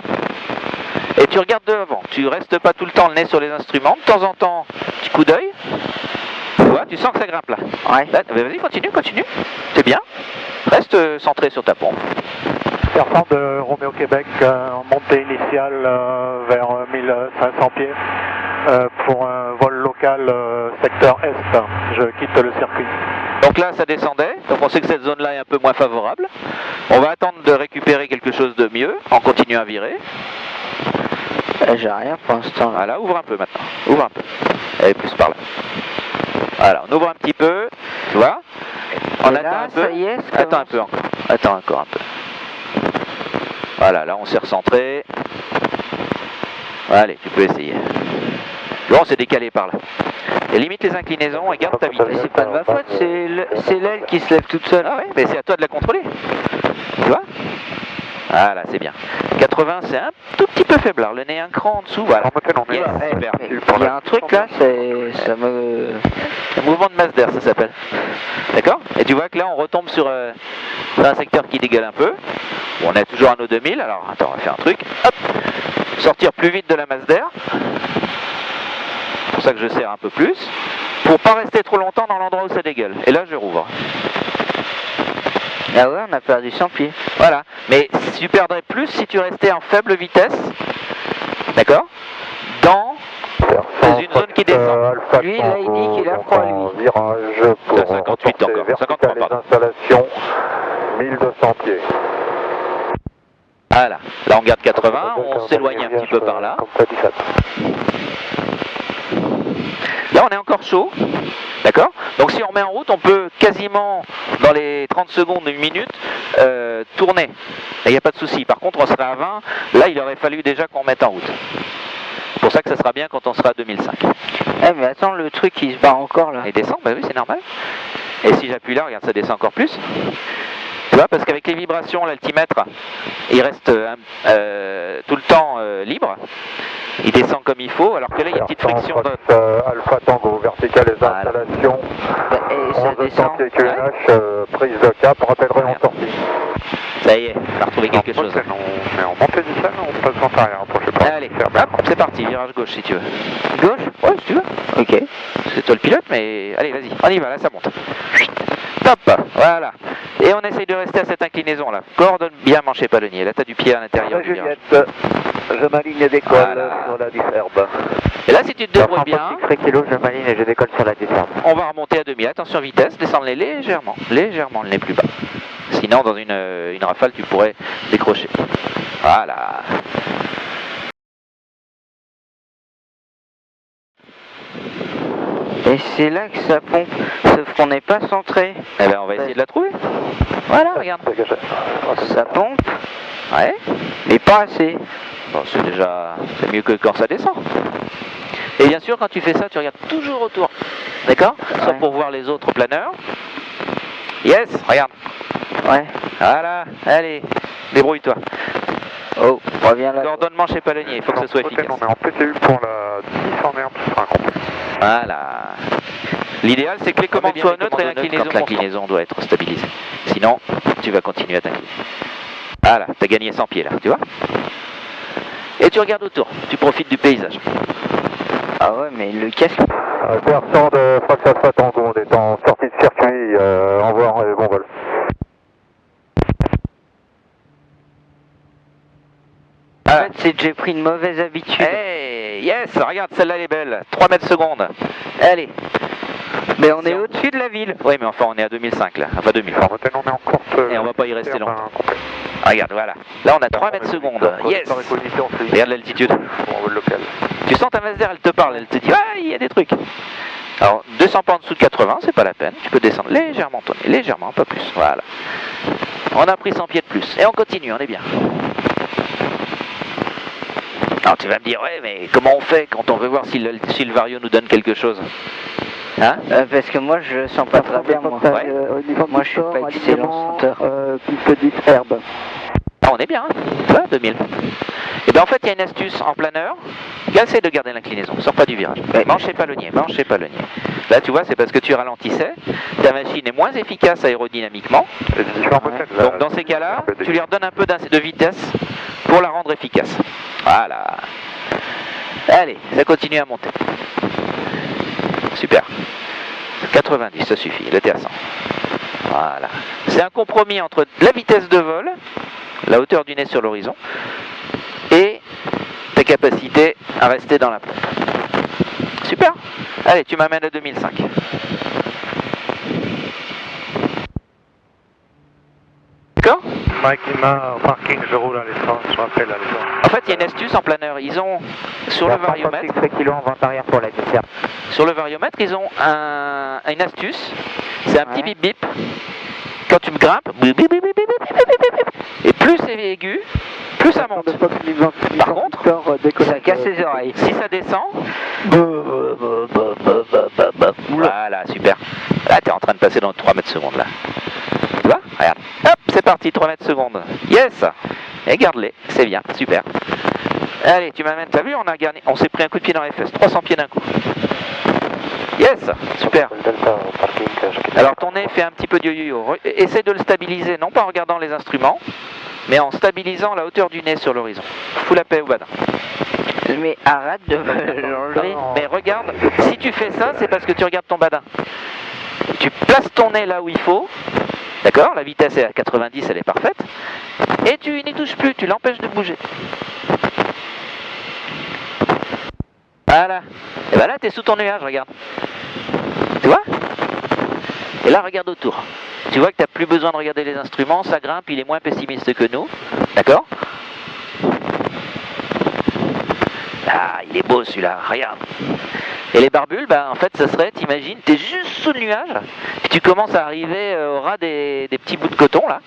Speaker 1: Et tu regardes devant, tu restes pas tout le temps le nez sur les instruments, de temps en temps, petit coup d'œil. Tu vois, tu sens que ça grimpe là.
Speaker 2: Ouais.
Speaker 1: Là, vas-y, continue. C'est bien. Reste centré sur ta pompe.
Speaker 3: Serpent de Romeo Québec, montée initiale vers 1500 pieds pour un vol local secteur Est. Je quitte le circuit.
Speaker 1: Donc là, ça descendait, donc on sait que cette zone-là est un peu moins favorable. On va attendre de récupérer quelque chose de mieux en continuant à virer.
Speaker 2: J'ai rien pour l'instant.
Speaker 1: Voilà, ouvre un peu maintenant, ouvre un peu. Allez, plus par là. Voilà, on ouvre un petit peu, tu vois. On attend un peu.
Speaker 2: Ça y est,
Speaker 1: Attends un peu encore. Attends encore un peu. Voilà, là on s'est recentré. Allez, tu peux essayer. Bon, on s'est décalé par là. Et limite les inclinaisons et garde ta vitesse.
Speaker 2: Mais c'est pas de ma faute, c'est l'aile qui se lève toute seule.
Speaker 1: Ah ouais, mais c'est à toi de la contrôler. Tu vois? Voilà, c'est bien. 80, c'est un tout petit peu faiblard. Le nez un cran en dessous, voilà. Yes, super.
Speaker 2: Il y a un truc là, ça me...
Speaker 1: Le mouvement de masse d'air, ça s'appelle. D'accord? Et tu vois que là, on retombe sur un secteur qui dégueule un peu. Bon, on est toujours à nos 2000. Alors, attends, on va faire un truc. Hop! Sortir plus vite de la masse d'air. C'est pour ça que je serre un peu plus. Pour pas rester trop longtemps dans l'endroit où ça dégueule. Et là, je rouvre.
Speaker 2: Ah ouais, on a perdu 100 pieds.
Speaker 1: Voilà. Mais tu perdrais plus si tu restais en faible vitesse. D'accord? Dans une zone qui descend.
Speaker 2: Lui, là, il dit qu'il a froid, lui.
Speaker 3: Virage pour
Speaker 1: 58 encore. 53, pardon.
Speaker 3: Installation, 1200 pieds.
Speaker 1: Voilà. Là, on garde 80. On s'éloigne un petit peu par là. Là, on est encore chaud. D'accord? Donc, si on remet en route, on peut quasiment, dans les 30 secondes, une minute, tourner. Il n'y a pas de souci. Par contre, on serait à 20. Là, il aurait fallu déjà qu'on mette en route. C'est pour ça que ça sera bien quand on sera à 2005.
Speaker 2: Eh, mais attends, le truc, il se barre encore, là.
Speaker 1: Il descend? Bah oui, c'est normal. Et si j'appuie là, regarde, ça descend encore plus. Tu vois, parce qu'avec les vibrations, l'altimètre, il reste tout le temps libre. Il descend comme il faut, alors que là, il y a une petite friction.
Speaker 3: Alpha Tango, vertical les installations.
Speaker 2: Et ça descend.
Speaker 3: QNH, prise de cap, rappellerai en sortie.
Speaker 1: Ça y est, on a retrouvé quelque chose.
Speaker 3: On est en montée initiale, on passe en arrière, approchez pas.
Speaker 1: Allez, hop, c'est parti, virage gauche si tu veux.
Speaker 2: Gauche?
Speaker 1: Ouais, si tu veux.
Speaker 2: Ok.
Speaker 1: C'est toi le pilote, mais allez, vas-y, on y va, là ça monte. Top, voilà. Et on essaye de rester à cette inclinaison là. Coordonne bien manche et palonnier. Là, tu as du pied à l'intérieur du virage.
Speaker 3: Je m'aligne et décolle sur la disherbe.
Speaker 1: Et là, si tu te débrouilles bien,
Speaker 3: kilo, je m'aligne et je décolle sur la disherbe.
Speaker 1: on va remonter à 2000. Attention vitesse, descendre-les légèrement, légèrement, le nez plus bas. Sinon, dans une rafale, tu pourrais décrocher. Voilà.
Speaker 2: Et c'est là que ça pompe, sauf qu'on n'est pas centré.
Speaker 1: Eh ben, on va essayer de la trouver. Voilà, regarde.
Speaker 2: Ça pompe,
Speaker 1: Ouais.
Speaker 2: mais pas assez.
Speaker 1: Bon, c'est mieux que quand ça descend. Et bien sûr, quand tu fais ça, tu regardes toujours autour. D'accord? Sauf
Speaker 2: Ouais.
Speaker 1: pour voir les autres planeurs. Yes, regarde.
Speaker 2: Ouais.
Speaker 1: Voilà, allez, débrouille-toi.
Speaker 2: Oh, reviens là.
Speaker 1: Coordonnement chez Palonnier, il faut que ce soit efficace.
Speaker 3: On est en PTU pour la 10 en herbe, ce sera complet.
Speaker 1: Voilà. L'idéal, c'est que les commandes soient neutres et l'inclinaison doit être stabilisée. Sinon, tu vas continuer à t'incliner. Voilà, tu as gagné 100 pieds là, tu vois. Et tu regardes autour, tu profites du paysage.
Speaker 2: Ah ouais, mais le casque...
Speaker 3: Versant de Fox Alpha Tango, on est en sortie de circuit, au revoir et bon vol.
Speaker 2: En fait, c'est que j'ai pris une mauvaise habitude.
Speaker 1: Hey, yes, regarde, celle-là elle est belle. 3 mètres secondes. Allez.
Speaker 2: Mais on est au-dessus de la ville.
Speaker 1: Oui, mais enfin, on est à 2005 là. Enfin, 2000.
Speaker 3: Alors, maintenant, on est en course.
Speaker 1: Et on va pas y rester longtemps. Regarde, voilà. Là, on a 3 mètres secondes. Yes. Regarde l'altitude. Tu sens ta Mazda, elle te parle. Elle te dit, ah, il y a des trucs. Alors, 200 pas en dessous de 80, c'est pas la peine. Tu peux descendre légèrement, Tony. Légèrement, pas plus. Voilà. On a pris 100 pieds de plus. Et on continue, on est bien. Alors, tu vas me dire, ouais, mais comment on fait quand on veut voir si le Vario nous donne quelque chose? Hein?
Speaker 2: Parce que moi je sens pas très bien, moi.
Speaker 1: Ouais.
Speaker 2: Moi je suis pas excellent sauteur.
Speaker 3: Piste 10 herbe.
Speaker 1: Ah, on est bien, hein? Voilà, 2000. Et bien en fait, il y a une astuce en planeur. Essaye de garder l'inclinaison, sors pas du virage. Mange chez Palonnier, mange chez Palonnier. Là, tu vois, c'est parce que tu ralentissais. Ta machine est moins efficace aérodynamiquement.
Speaker 3: Ouais.
Speaker 1: Donc dans ces cas-là, tu lui redonnes un peu de vitesse pour la rendre efficace. Voilà. Allez, ça continue à monter. Super. 90, ça suffit, là t'es à 100. Voilà. C'est un compromis entre la vitesse de vol, la hauteur du nez sur l'horizon, et ta capacité à rester dans la pompe. Super. Allez, tu m'amènes à 2005. D'accord?
Speaker 3: Mike, il m'a au parking, je roule à l'essence, je rappelle à l'essence.
Speaker 1: En fait, il y a une astuce en planeur. Ils ont, sur le variomètre,
Speaker 2: 5 kg en vente arrière pour la dessert.
Speaker 1: sur le variomètre, ils ont une astuce. C'est un petit
Speaker 2: Ouais.
Speaker 1: bip bip. Quand tu me grimpes, bip, bip, bip, bip, bip, bip, bip, bip. Et plus c'est aigu, plus ça monte. Par contre,
Speaker 2: Ça casse les oreilles.
Speaker 1: si ça descend, voilà, super. Là, tu es en train de passer dans 3 mètres secondes là. Tu vois? Regarde. Hop, c'est parti, 3 mètres secondes. Yes! Et garde-les, c'est bien, super. Allez, tu m'amènes, t'as vu, on s'est pris un coup de pied dans les fesses, 300 pieds d'un coup. Yes, super. Alors ton nez fait un petit peu de yo-yo. Essaie de le stabiliser, non pas en regardant les instruments, mais en stabilisant la hauteur du nez sur l'horizon. Fous la paix au badin.
Speaker 2: Mais arrête de l'enlever.
Speaker 1: Mais regarde, si tu fais ça, c'est parce que tu regardes ton badin. Tu places ton nez là où il faut, d'accord? La vitesse est à 90, elle est parfaite. Et tu n'y touches plus, tu l'empêches de bouger. Voilà. Et ben là, tu es sous ton nuage, regarde. Tu vois? Et là, regarde autour. Tu vois que tu n'as plus besoin de regarder les instruments, ça grimpe, il est moins pessimiste que nous. D'accord? Ah, il est beau celui-là, regarde. Et les barbules, bah, en fait, ça serait, t'imagines, t'es juste sous le nuage, puis tu commences à arriver au ras des petits bouts de coton, là.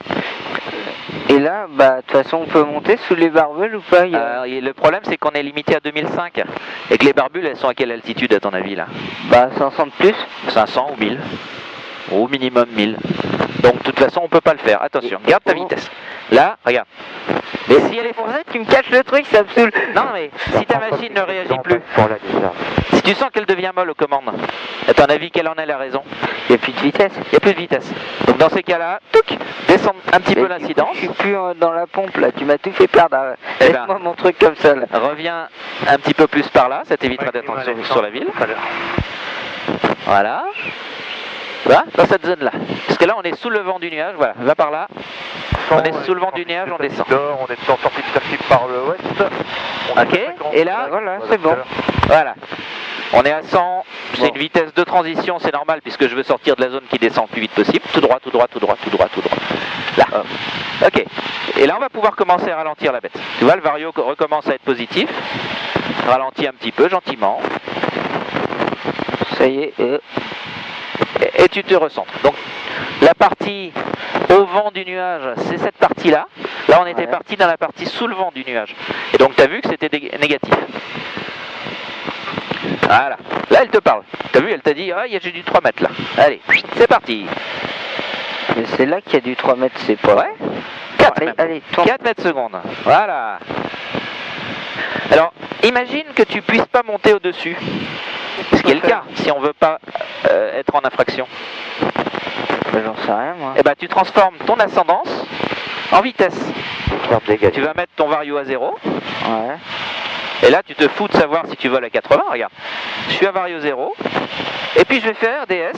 Speaker 2: Et là, bah, de toute façon, on peut monter sous les barbules ou pas?
Speaker 1: Et le problème, c'est qu'on est limité à 2005. Et que les barbules, elles sont à quelle altitude, à ton avis, là?
Speaker 2: Bah, 500 de plus.
Speaker 1: 500 ou 1000. Au minimum 1000. Donc, de toute façon, on peut pas le faire. Attention, garde ta vitesse. Là, regarde. Mais si elle est
Speaker 2: Pour ça, tu me caches le truc, ça me saoule.
Speaker 1: Non, mais si ta machine ne réagit plus,
Speaker 2: Pour la dessert.
Speaker 1: si tu sens qu'elle devient molle aux commandes, à ton avis, quelle en est la raison?
Speaker 2: Il n'y a plus de vitesse.
Speaker 1: Il n'y a plus de vitesse. Donc dans ces cas-là, touc, descendre un petit peu l'incidence.
Speaker 2: Je suis plus dans la pompe là, tu m'as tout fait perdre.
Speaker 1: Eh
Speaker 2: Laisse-moi
Speaker 1: ben,
Speaker 2: mon truc comme ça là.
Speaker 1: Reviens un petit peu plus par là, ça t'évitera d'être sur la ville. Voilà. Voilà, dans cette zone-là. Parce que là, on est sous le vent du nuage, voilà, va par là. On est sous le vent du nuage, on descend.
Speaker 3: On est en sortie de circuit par le ouest.
Speaker 1: Ok, et là,
Speaker 2: Voilà, c'est bon.
Speaker 1: voilà. On est à 100, c'est une vitesse de transition, c'est normal puisque je veux sortir de la zone qui descend le plus vite possible. Tout droit, tout droit, tout droit, tout droit, tout droit. Là. Ok. Et là, on va pouvoir commencer à ralentir la bête. Tu vois, le vario recommence à être positif. Ralentis un petit peu, gentiment.
Speaker 2: Ça y est.
Speaker 1: Et tu te recentres. Donc, la partie au vent du nuage, c'est cette partie-là. Là, on était parti dans la partie sous le vent du nuage. Et donc, tu as vu que c'était négatif. Voilà. Là, elle te parle. Tu as vu, elle t'a dit, ah, j'ai du 3 mètres là. Allez, c'est parti.
Speaker 2: Mais c'est là qu'il y a du 3 mètres, c'est pas.
Speaker 1: Ouais. 4
Speaker 2: allez,
Speaker 1: même.
Speaker 2: allez, tourne.
Speaker 1: 4 mètres secondes. Voilà. Alors, imagine que tu puisses pas monter au-dessus. Ce qui est le cas, si on veut pas être en infraction.
Speaker 2: Bah, j'en sais rien, moi.
Speaker 1: Eh ben, tu transformes ton ascendance en vitesse. Tu vas mettre ton vario à 0.
Speaker 2: Ouais.
Speaker 1: Et là, tu te fous de savoir si tu voles à 80. Regarde, je suis à vario 0. Et puis, je vais faire RDS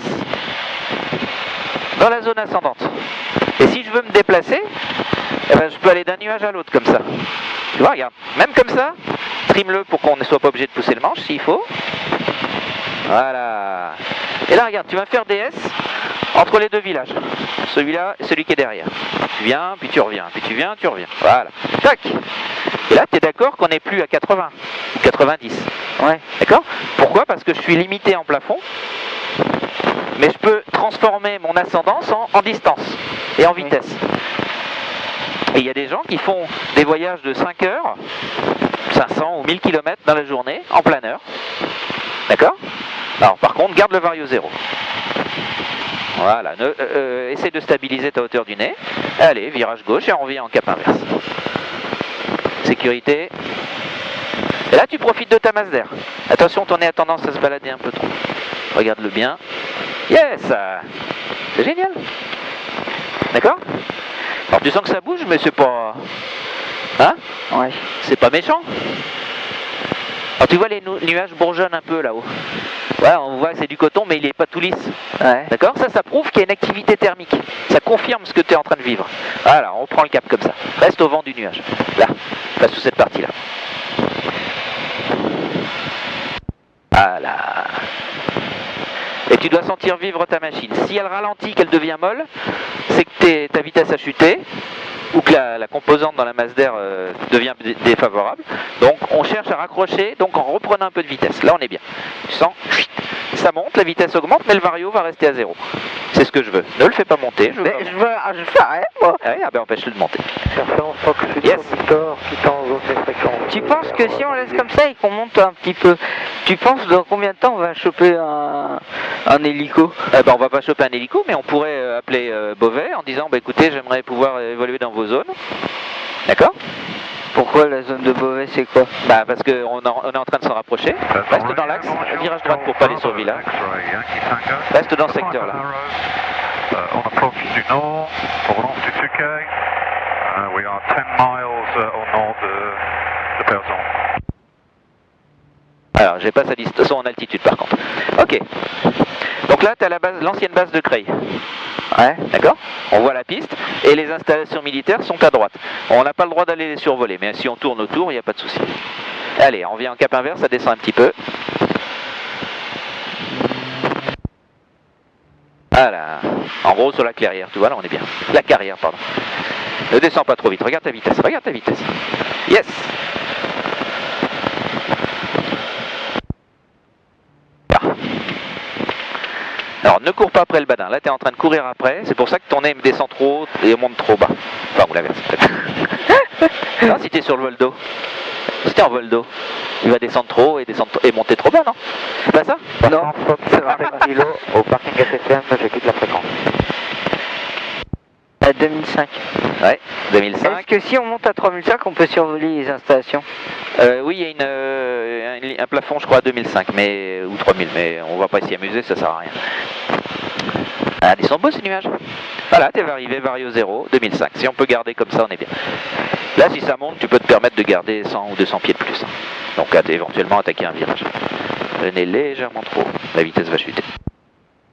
Speaker 1: dans la zone ascendante. Et si je veux me déplacer, eh ben, je peux aller d'un nuage à l'autre comme ça. Tu vois, regarde, même comme ça, trim-le pour qu'on ne soit pas obligé de pousser le manche s'il faut. Voilà. Et là, regarde, tu vas faire DS entre les deux villages. Celui-là et celui qui est derrière. Tu viens, puis tu reviens, puis tu viens, tu reviens. Voilà. Tac. Et là, tu es d'accord qu'on n'est plus à 80 ou 90.
Speaker 2: Ouais.
Speaker 1: D'accord? Pourquoi? Parce que je suis limité en plafond, mais je peux transformer mon ascendance en distance et en vitesse. Et il y a des gens qui font des voyages de 5 heures, 500 ou 1000 km dans la journée, en planeur. D'accord? Alors par contre, garde le vario 0. Voilà, essaie de stabiliser ta hauteur du nez. Allez, virage gauche et on revient en cap inverse. Sécurité. Et là, tu profites de ta masse d'air. Attention, ton nez a tendance à se balader un peu trop. Regarde-le bien. Yes! C'est génial. D'accord? Alors tu sens que ça bouge, mais c'est pas... Hein?
Speaker 2: Ouais.
Speaker 1: C'est pas méchant. Alors tu vois les nuages bourgeonnent un peu là-haut. Ouais, on voit que c'est du coton, mais il est pas tout lisse.
Speaker 2: Ouais.
Speaker 1: D'accord? Ça prouve qu'il y a une activité thermique. Ça confirme ce que tu es en train de vivre. Voilà, on prend le cap comme ça. Reste au vent du nuage. Là, passe sous cette partie-là. Voilà. Et tu dois sentir vivre ta machine. Si elle ralentit, qu'elle devient molle, c'est que ta vitesse a chuté, ou que la composante dans la masse d'air devient défavorable. Donc on cherche à raccrocher, donc en reprenant un peu de vitesse. Là on est bien. Tu sens, ça monte, la vitesse augmente, mais le vario va rester à 0. C'est ce que je veux. Ne le fais pas monter. Je
Speaker 2: fais rien, moi.
Speaker 1: Ah oui, ah ben empêche-le de monter.
Speaker 3: Yes. Qui tend en zone de fréquence.
Speaker 2: Tu penses que si on laisse comme ça et qu'on monte un petit peu, tu penses dans combien de temps on va choper un hélico?
Speaker 1: Ben, on va pas choper un hélico, mais on pourrait appeler Beauvais en disant bah, écoutez, j'aimerais pouvoir évoluer dans vos zones. D'accord?
Speaker 2: Pourquoi la zone de Beauvais, c'est quoi?
Speaker 1: Bah parce qu'on est en train de s'en rapprocher. Reste dans l'axe, virage droite pour pas aller sur le village. Reste dans ce secteur-là.
Speaker 3: On approche du nord, provenance du Suquet. We are 10 miles au nord de Perzon.
Speaker 1: Alors, j'ai pas sa distance en altitude par contre. Ok. Donc là, tu as l'ancienne base de Creil.
Speaker 2: Ouais.
Speaker 1: D'accord? On voit la piste et les installations militaires sont à droite. On n'a pas le droit d'aller les survoler, mais si on tourne autour, il n'y a pas de souci. Allez, on vient en cap inverse, ça descend un petit peu. Voilà. En gros, sur la clairière, tu vois, là, on est bien. La carrière, pardon. Ne descends pas trop vite, regarde ta vitesse, regarde ta vitesse. Yes! Alors ne cours pas après le badin, là tu es en train de courir après, c'est pour ça que ton nez descend trop haut et monte trop bas. Enfin ou l'inverse peut-être. Non, si tu es sur le vol d'eau. Si tu es en vol d'eau, il va descendre trop haut et monter trop bas, non? C'est pas ça?
Speaker 2: Non, c'est 25 kg au parking SFM, je quitte la fréquence. À 2005.
Speaker 1: Ouais, 2005.
Speaker 2: Est-ce que si on monte à 3005, on peut survoler les installations?
Speaker 1: Oui, il y a un plafond, je crois, à 2005, ou 3000, mais on va pas s'y amuser, ça sert à rien. Ah, ils sont beaux ces nuages. Voilà, t'es arrivé, vario 0, 2005. Si on peut garder comme ça, on est bien. Là, si ça monte, tu peux te permettre de garder 100 ou 200 pieds de plus. Donc, éventuellement, attaquer un virage. Le nez légèrement trop haut, la vitesse va chuter.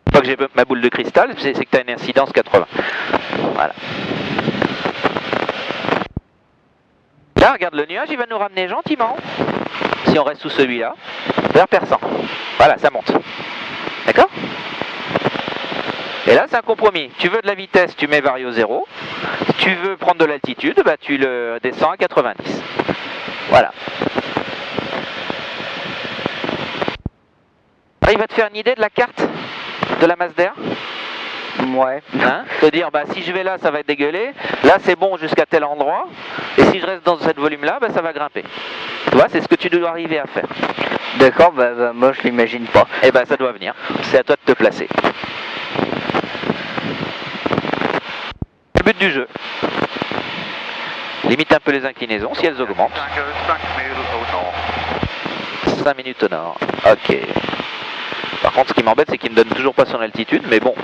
Speaker 1: Une fois que j'ai ma boule de cristal, c'est que tu as une incidence 80. Voilà. Là, regarde le nuage, il va nous ramener gentiment, si on reste sous celui-là, vers Persan. Voilà, ça monte. D'accord? Et là, c'est un compromis. Tu veux de la vitesse, tu mets vario 0. Si tu veux prendre de l'altitude, bah, tu le descends à 90. Voilà. Alors, il va te faire une idée de la carte de la masse d'air.
Speaker 2: Ouais.
Speaker 1: Hein? Te dire, bah, si je vais là, ça va être dégueulé. Là, c'est bon jusqu'à tel endroit. Et si je reste dans ce volume-là, bah, ça va grimper. Tu vois, c'est ce que tu dois arriver à faire.
Speaker 2: D'accord, bah moi je l'imagine pas.
Speaker 1: Et bah, ça doit venir. C'est à toi de te placer. Le but du jeu. Limite un peu les inclinaisons si elles augmentent. 5 minutes au nord. Ok. Par contre, ce qui m'embête, c'est qu'il ne me donne toujours pas son altitude, mais bon,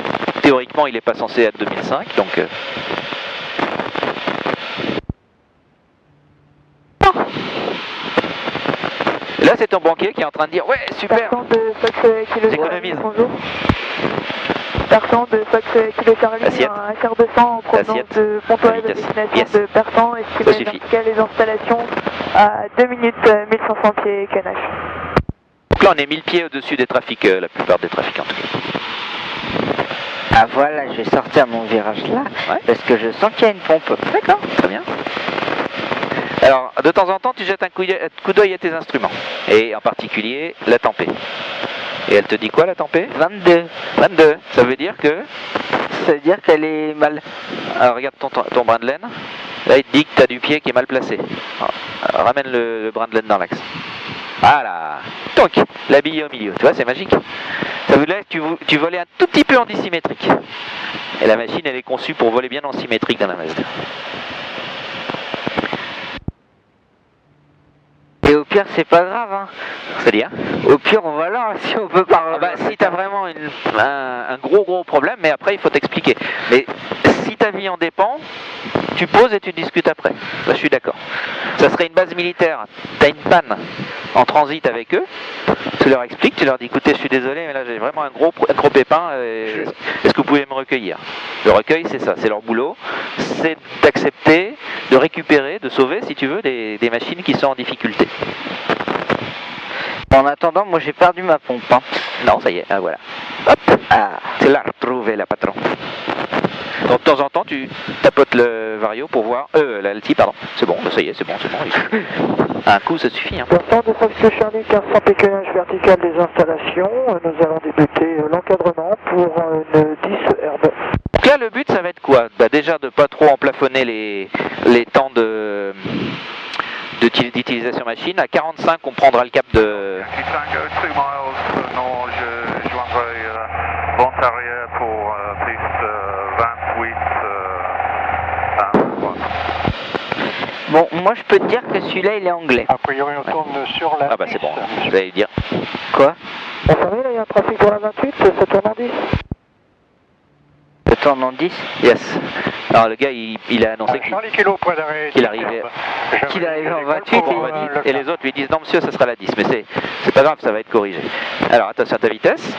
Speaker 1: théoriquement, il n'est pas censé être 2005, donc... Et là, c'est ton banquier qui est en train de dire, ouais, super, j'économise.
Speaker 4: Persan de Fox Kilo Charlie,
Speaker 1: Assiette.
Speaker 4: un quart de 100 en provenance
Speaker 1: Assiette.
Speaker 4: de Pontoise à
Speaker 1: Vitesse.
Speaker 4: destination
Speaker 1: Yes.
Speaker 4: de Persan,
Speaker 1: Ça
Speaker 4: estimé
Speaker 1: suffit.
Speaker 4: vertical les installations à 2 minutes 1500 pieds canage.
Speaker 1: Donc là, on est 1000 pieds au-dessus des trafics, la plupart des trafics en tout cas.
Speaker 2: Ah voilà, je vais sortir mon virage là,
Speaker 1: Ouais.
Speaker 2: parce que je sens qu'il y a une pompe.
Speaker 1: D'accord, très bien. Alors, de temps en temps, tu jettes un coup d'œil à tes instruments, et en particulier la tempée. Et elle te dit quoi, la tempée?
Speaker 2: 22.
Speaker 1: 22, ça veut dire que...
Speaker 2: Ça veut dire qu'elle est mal.
Speaker 1: Alors, regarde ton brin de laine. Là, il te dit que tu as du pied qui est mal placé. Alors, ramène le brin de laine dans l'axe. Voilà. Donc, la bille au milieu. Tu vois, c'est magique. Ça veut dire que tu volais un tout petit peu en dissymétrique. Et la machine, elle est conçue pour voler bien en symétrique dans la Mazda.
Speaker 2: Et au pire, c'est pas grave, hein.
Speaker 1: C'est-à-dire?
Speaker 2: Au pire, on va là, si on peut pas.
Speaker 1: Ah bah, si tu as vraiment un gros problème, mais après, il faut t'expliquer. Mais si ta vie en dépend, tu poses et tu discutes après. Là, je suis d'accord. Ça serait une base militaire. Tu as une panne en transit avec eux. Tu leur expliques, tu leur dis, écoutez, je suis désolé, mais là, j'ai vraiment un gros pépin. Est-ce que vous pouvez me recueillir? Le recueil, c'est ça, c'est leur boulot. C'est d'accepter, de récupérer, de sauver, si tu veux, des machines qui sont en difficulté.
Speaker 2: En attendant, moi j'ai perdu ma pompe. Hein.
Speaker 1: Non, ça y est, ah, voilà. Hop, ah, c'est là, retrouvé la patron. Donc de temps en temps, tu tapotes le vario pour voir, l'alti, pardon. C'est bon, ça y est, c'est bon. Un coup, ça suffit. Hein.
Speaker 4: Persan de Fox Kilo Charlie, 1500 pieds canage vertical des installations. Nous allons débuter l'encadrement pour une 10 herbe.
Speaker 1: Donc là, le but, ça va être quoi? Bah, déjà, de pas trop emplafonner les temps d'utilisation machine. À 45, on prendra le cap de...
Speaker 3: Tango, 2 miles nord, je joindrai vente arrière pour piste 28.
Speaker 2: Bon, moi je peux te dire que celui-là il est anglais.
Speaker 3: A priori, on tourne sur la
Speaker 1: Ah bah c'est bon, vous allez dire.
Speaker 2: Quoi?
Speaker 4: On savez, là, il y a un trafic pour la 28, ça tourne en 10.
Speaker 2: Ça tourne en 10?
Speaker 1: Yes. Alors le gars, il a annoncé
Speaker 3: Charlie Kilo, point d'arrêt.
Speaker 1: qu'il arrivait.
Speaker 2: Qu'il arrive en 28
Speaker 1: Et les autres lui disent non monsieur, ça sera la 10, mais c'est pas grave, ça va être corrigé. Alors attention à ta vitesse.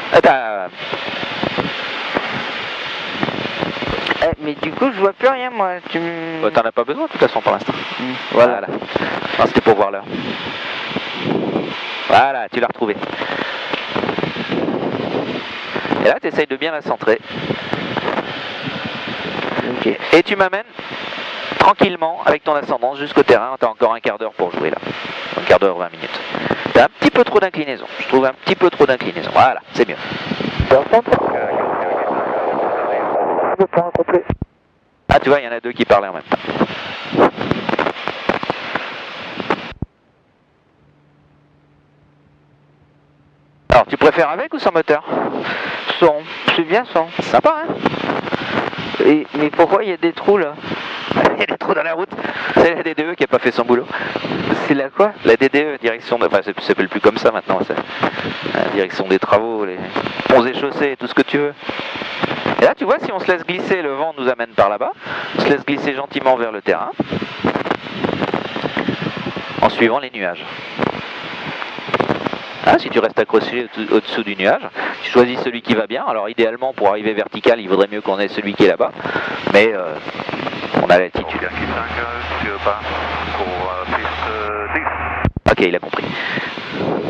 Speaker 2: Mais du coup je vois plus rien moi.
Speaker 1: T'en as pas besoin de toute façon pour l'instant.
Speaker 2: Voilà.
Speaker 1: Non, c'était pour voir l'heure. Voilà, tu l'as retrouvé. Et là, tu essayes de bien la centrer.
Speaker 2: Ok.
Speaker 1: Et tu m'amènes tranquillement avec ton ascendance jusqu'au terrain. Tu as encore un quart d'heure pour jouer là. Un quart d'heure, 20 minutes. Tu as un petit peu trop d'inclinaison. Je trouve un petit peu trop d'inclinaison. Voilà, c'est mieux.
Speaker 4: Persan, le point complet.
Speaker 1: Ah, tu vois, il y en a deux qui parlaient en même temps. Alors, tu préfères avec ou sans moteur?
Speaker 2: Son. C'est bien son.
Speaker 1: Sympa, hein?
Speaker 2: Mais pourquoi il y a des trous là?
Speaker 1: Il y a des trous dans la route. C'est la DDE qui n'a pas fait son boulot.
Speaker 2: C'est la quoi?
Speaker 1: La DDE, direction de... Enfin, ça s'appelle plus comme ça maintenant. La direction des travaux, les ponts et chaussées, tout ce que tu veux. Et là, tu vois, si on se laisse glisser, le vent nous amène par là-bas. On se laisse glisser gentiment vers le terrain. En suivant les nuages. Ah, si tu restes accroché au-dessous du nuage, tu choisis celui qui va bien. Alors idéalement, pour arriver vertical, il vaudrait mieux qu'on ait celui qui est là-bas. Mais on a l'altitude. Ok, il a compris.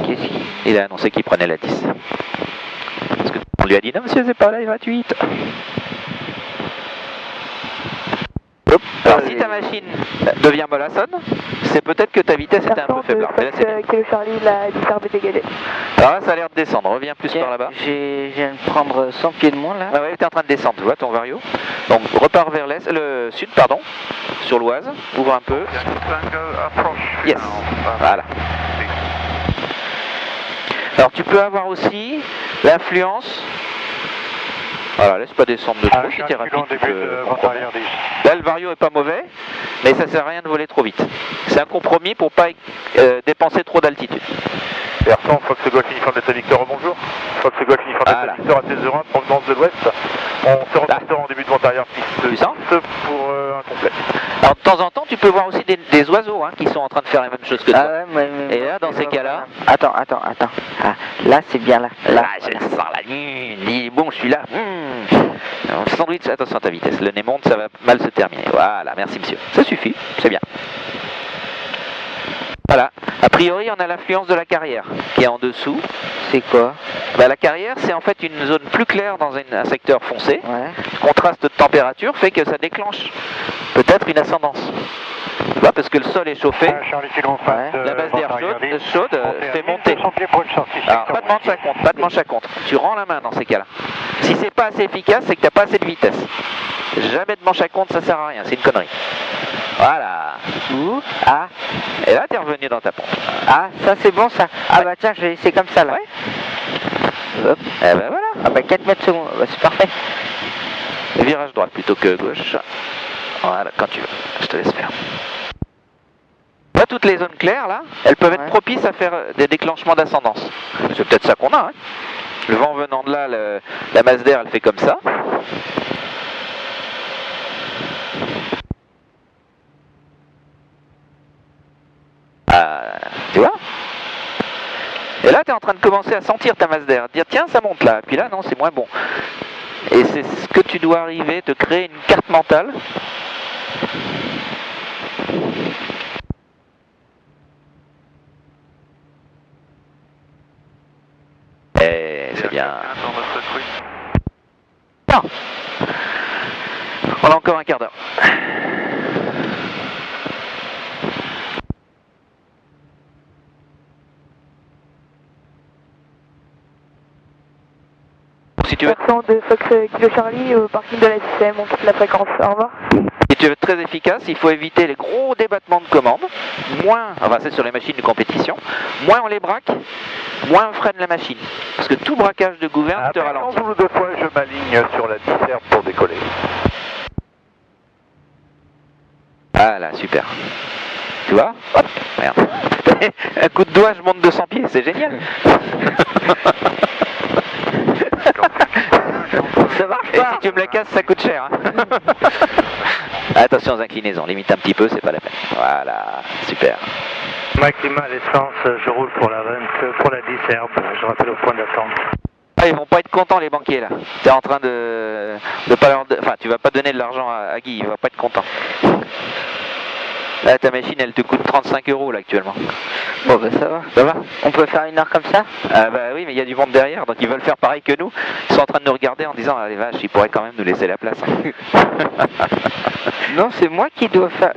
Speaker 2: Qu'est-ce qu'il...
Speaker 1: Il a annoncé qu'il prenait la 10. Parce que on lui a dit non monsieur, c'est pas la 28. Alors si ta machine devient mollassonne, c'est peut-être que ta vitesse était un peu faible. Mais là c'est bien.
Speaker 4: Kilo Charlie, la 10 herbe dégagée.
Speaker 1: Alors là ça a l'air de descendre, reviens plus par là-bas.
Speaker 2: Je viens de prendre 100 pieds de moins là.
Speaker 1: Ah ouais, t'es en train de descendre, tu vois ton vario. Donc repars vers l'est, le sud pardon, sur l'Oise, ouvre un peu. Yes, voilà. Alors tu peux avoir aussi l'influence. Voilà, laisse pas descendre de trop si t'es rapide. Là le vario est pas mauvais, mais ça sert à rien de voler trop vite. C'est un compromis pour pas dépenser trop d'altitude.
Speaker 3: Bertrand, Fox Golf Uniforme Delta Victor, bonjour. Fox Golf Uniforme Delta Victor à 16h01, provenance de l'ouest. On se reporte en début de vente arrière, piste 10 pour un complet.
Speaker 1: Alors de temps en temps, tu peux voir aussi des oiseaux hein, qui sont en train de faire la même chose que toi.
Speaker 2: Ah ouais,
Speaker 1: Et là, dans ces cas-là...
Speaker 2: Attends. Ah, là, c'est bien là.
Speaker 1: Là, je sens la nuit. Dis, bon, je suis là. Sandwich, attention à ta vitesse. Le nez monte, ça va mal se terminer. Voilà, merci monsieur. Ça suffit, c'est bien. Voilà. A priori, on a l'influence de la carrière qui est en dessous.
Speaker 2: C'est quoi?
Speaker 1: Bah, la carrière, c'est en fait une zone plus claire dans un secteur foncé.
Speaker 2: Ouais.
Speaker 1: Le contraste de température fait que ça déclenche peut-être une ascendance. Là, parce que le sol est chauffé, la base d'air chaude fait monter. Alors, pas de manche à contre, Tu rends la main dans ces cas-là. Si c'est pas assez efficace, c'est que t'as pas assez de vitesse. Jamais de manche à contre, ça sert à rien, c'est une connerie. Voilà.
Speaker 2: Ah.
Speaker 1: Et là, t'es revenu dans ta pompe.
Speaker 2: Ah, ça c'est bon ça. Ah bah tiens, je vais laisser comme ça là.
Speaker 1: Ouais. Hop. Et ben voilà.
Speaker 2: Ah bah 4 mètres secondes, bah, c'est parfait.
Speaker 1: Virage droite plutôt que gauche. Voilà, quand tu veux. Je te laisse faire. Là, toutes les zones claires, là, elles peuvent être propices à faire des déclenchements d'ascendance. C'est peut-être ça qu'on a. Hein. Le vent venant de là, la masse d'air, elle fait comme ça. Tu vois? Et là, tu es en train de commencer à sentir ta masse d'air. Dire, tiens, ça monte là. Puis là, non, c'est moins bon. Et c'est ce que tu dois arriver, te créer une carte mentale. Et c'est bien. Non. On a encore un quart d'heure. Si tu veux...
Speaker 5: de Fox Kilo Charlie au parking de la SCM, on quitte la fréquence. Au revoir.
Speaker 1: Si tu veux être très efficace, il faut éviter les gros débattements de commande. Moins, enfin c'est sur les machines de compétition, moins on les braque, moins on freine la machine. Parce que tout braquage de gouverne te ralentit.
Speaker 3: Une ou deux fois, je m'aligne sur la 10 pour décoller.
Speaker 1: Voilà, super. Tu vois? Hop, merde. Un coup de doigt, je monte 200 pieds, c'est génial.
Speaker 2: Ça marche
Speaker 1: Et
Speaker 2: pas.
Speaker 1: si tu me la casses, ça coûte cher. Hein. Attention aux inclinaisons, limite un petit peu, c'est pas la peine. Voilà, super.
Speaker 3: Maximal essence, je roule pour la 20, pour la 10 herbe, je rappelle au point d'attente.
Speaker 1: Ah, ils vont pas être contents les banquiers là. T'es en train de pas leur... Enfin, tu vas pas donner de l'argent à Guy, il va pas être content. Là, ta machine, elle te coûte 35 € là actuellement.
Speaker 2: Bon bah ça va.
Speaker 1: Ça va?
Speaker 2: On peut faire une heure comme ça?
Speaker 1: Ah bah oui, mais il y a du monde derrière, donc ils veulent faire pareil que nous. Ils sont en train de nous regarder en disant, allez vache, ils pourraient quand même nous laisser la place. Hein.
Speaker 2: Non, c'est moi qui dois faire...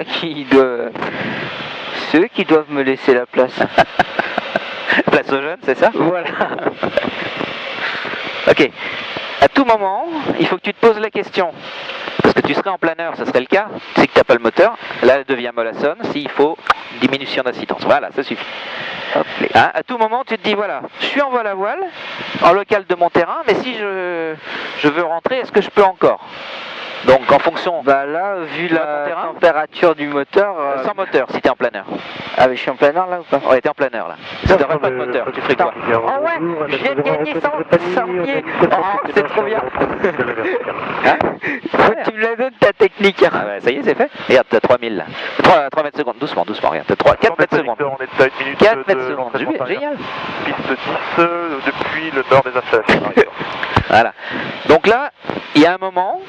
Speaker 2: Ceux qui doivent me laisser la place.
Speaker 1: Place aux jeunes, c'est ça?
Speaker 2: Voilà.
Speaker 1: Ok. À tout moment, il faut que tu te poses la question. Parce que tu serais en planeur, ce serait le cas. Tu sais que tu n'as pas le moteur. Là, elle devient mollassonne. S'il faut, diminution d'assistance. Voilà, ça suffit. Hein, à tout moment, tu te dis, voilà, je suis en vol à voile, en local de mon terrain, mais si je veux rentrer, est-ce que je peux encore? Donc, en fonction...
Speaker 2: Bah là, vu la température du moteur...
Speaker 1: Sans moteur, si tu es en planeur.
Speaker 2: Ah mais je suis en planeur là ou pas?
Speaker 1: Ouais, t'es en planeur là. Si t'aurais pas de moteur, tu ferais quoi?
Speaker 2: Oh ouais, je viens de gagner 100 pieds. Oh, c'est trop bien.
Speaker 1: Hein?
Speaker 2: Tu me la donnes ta technique.
Speaker 1: Ah bah ça y est, c'est fait. Regarde, t'as 3000 là. 3 mètres secondes, doucement, regarde. T'as 4 mètres secondes. 4 mètres secondes, génial.
Speaker 3: Piste 10 depuis le nord des installations.
Speaker 1: Voilà. Donc là, il y a un moment,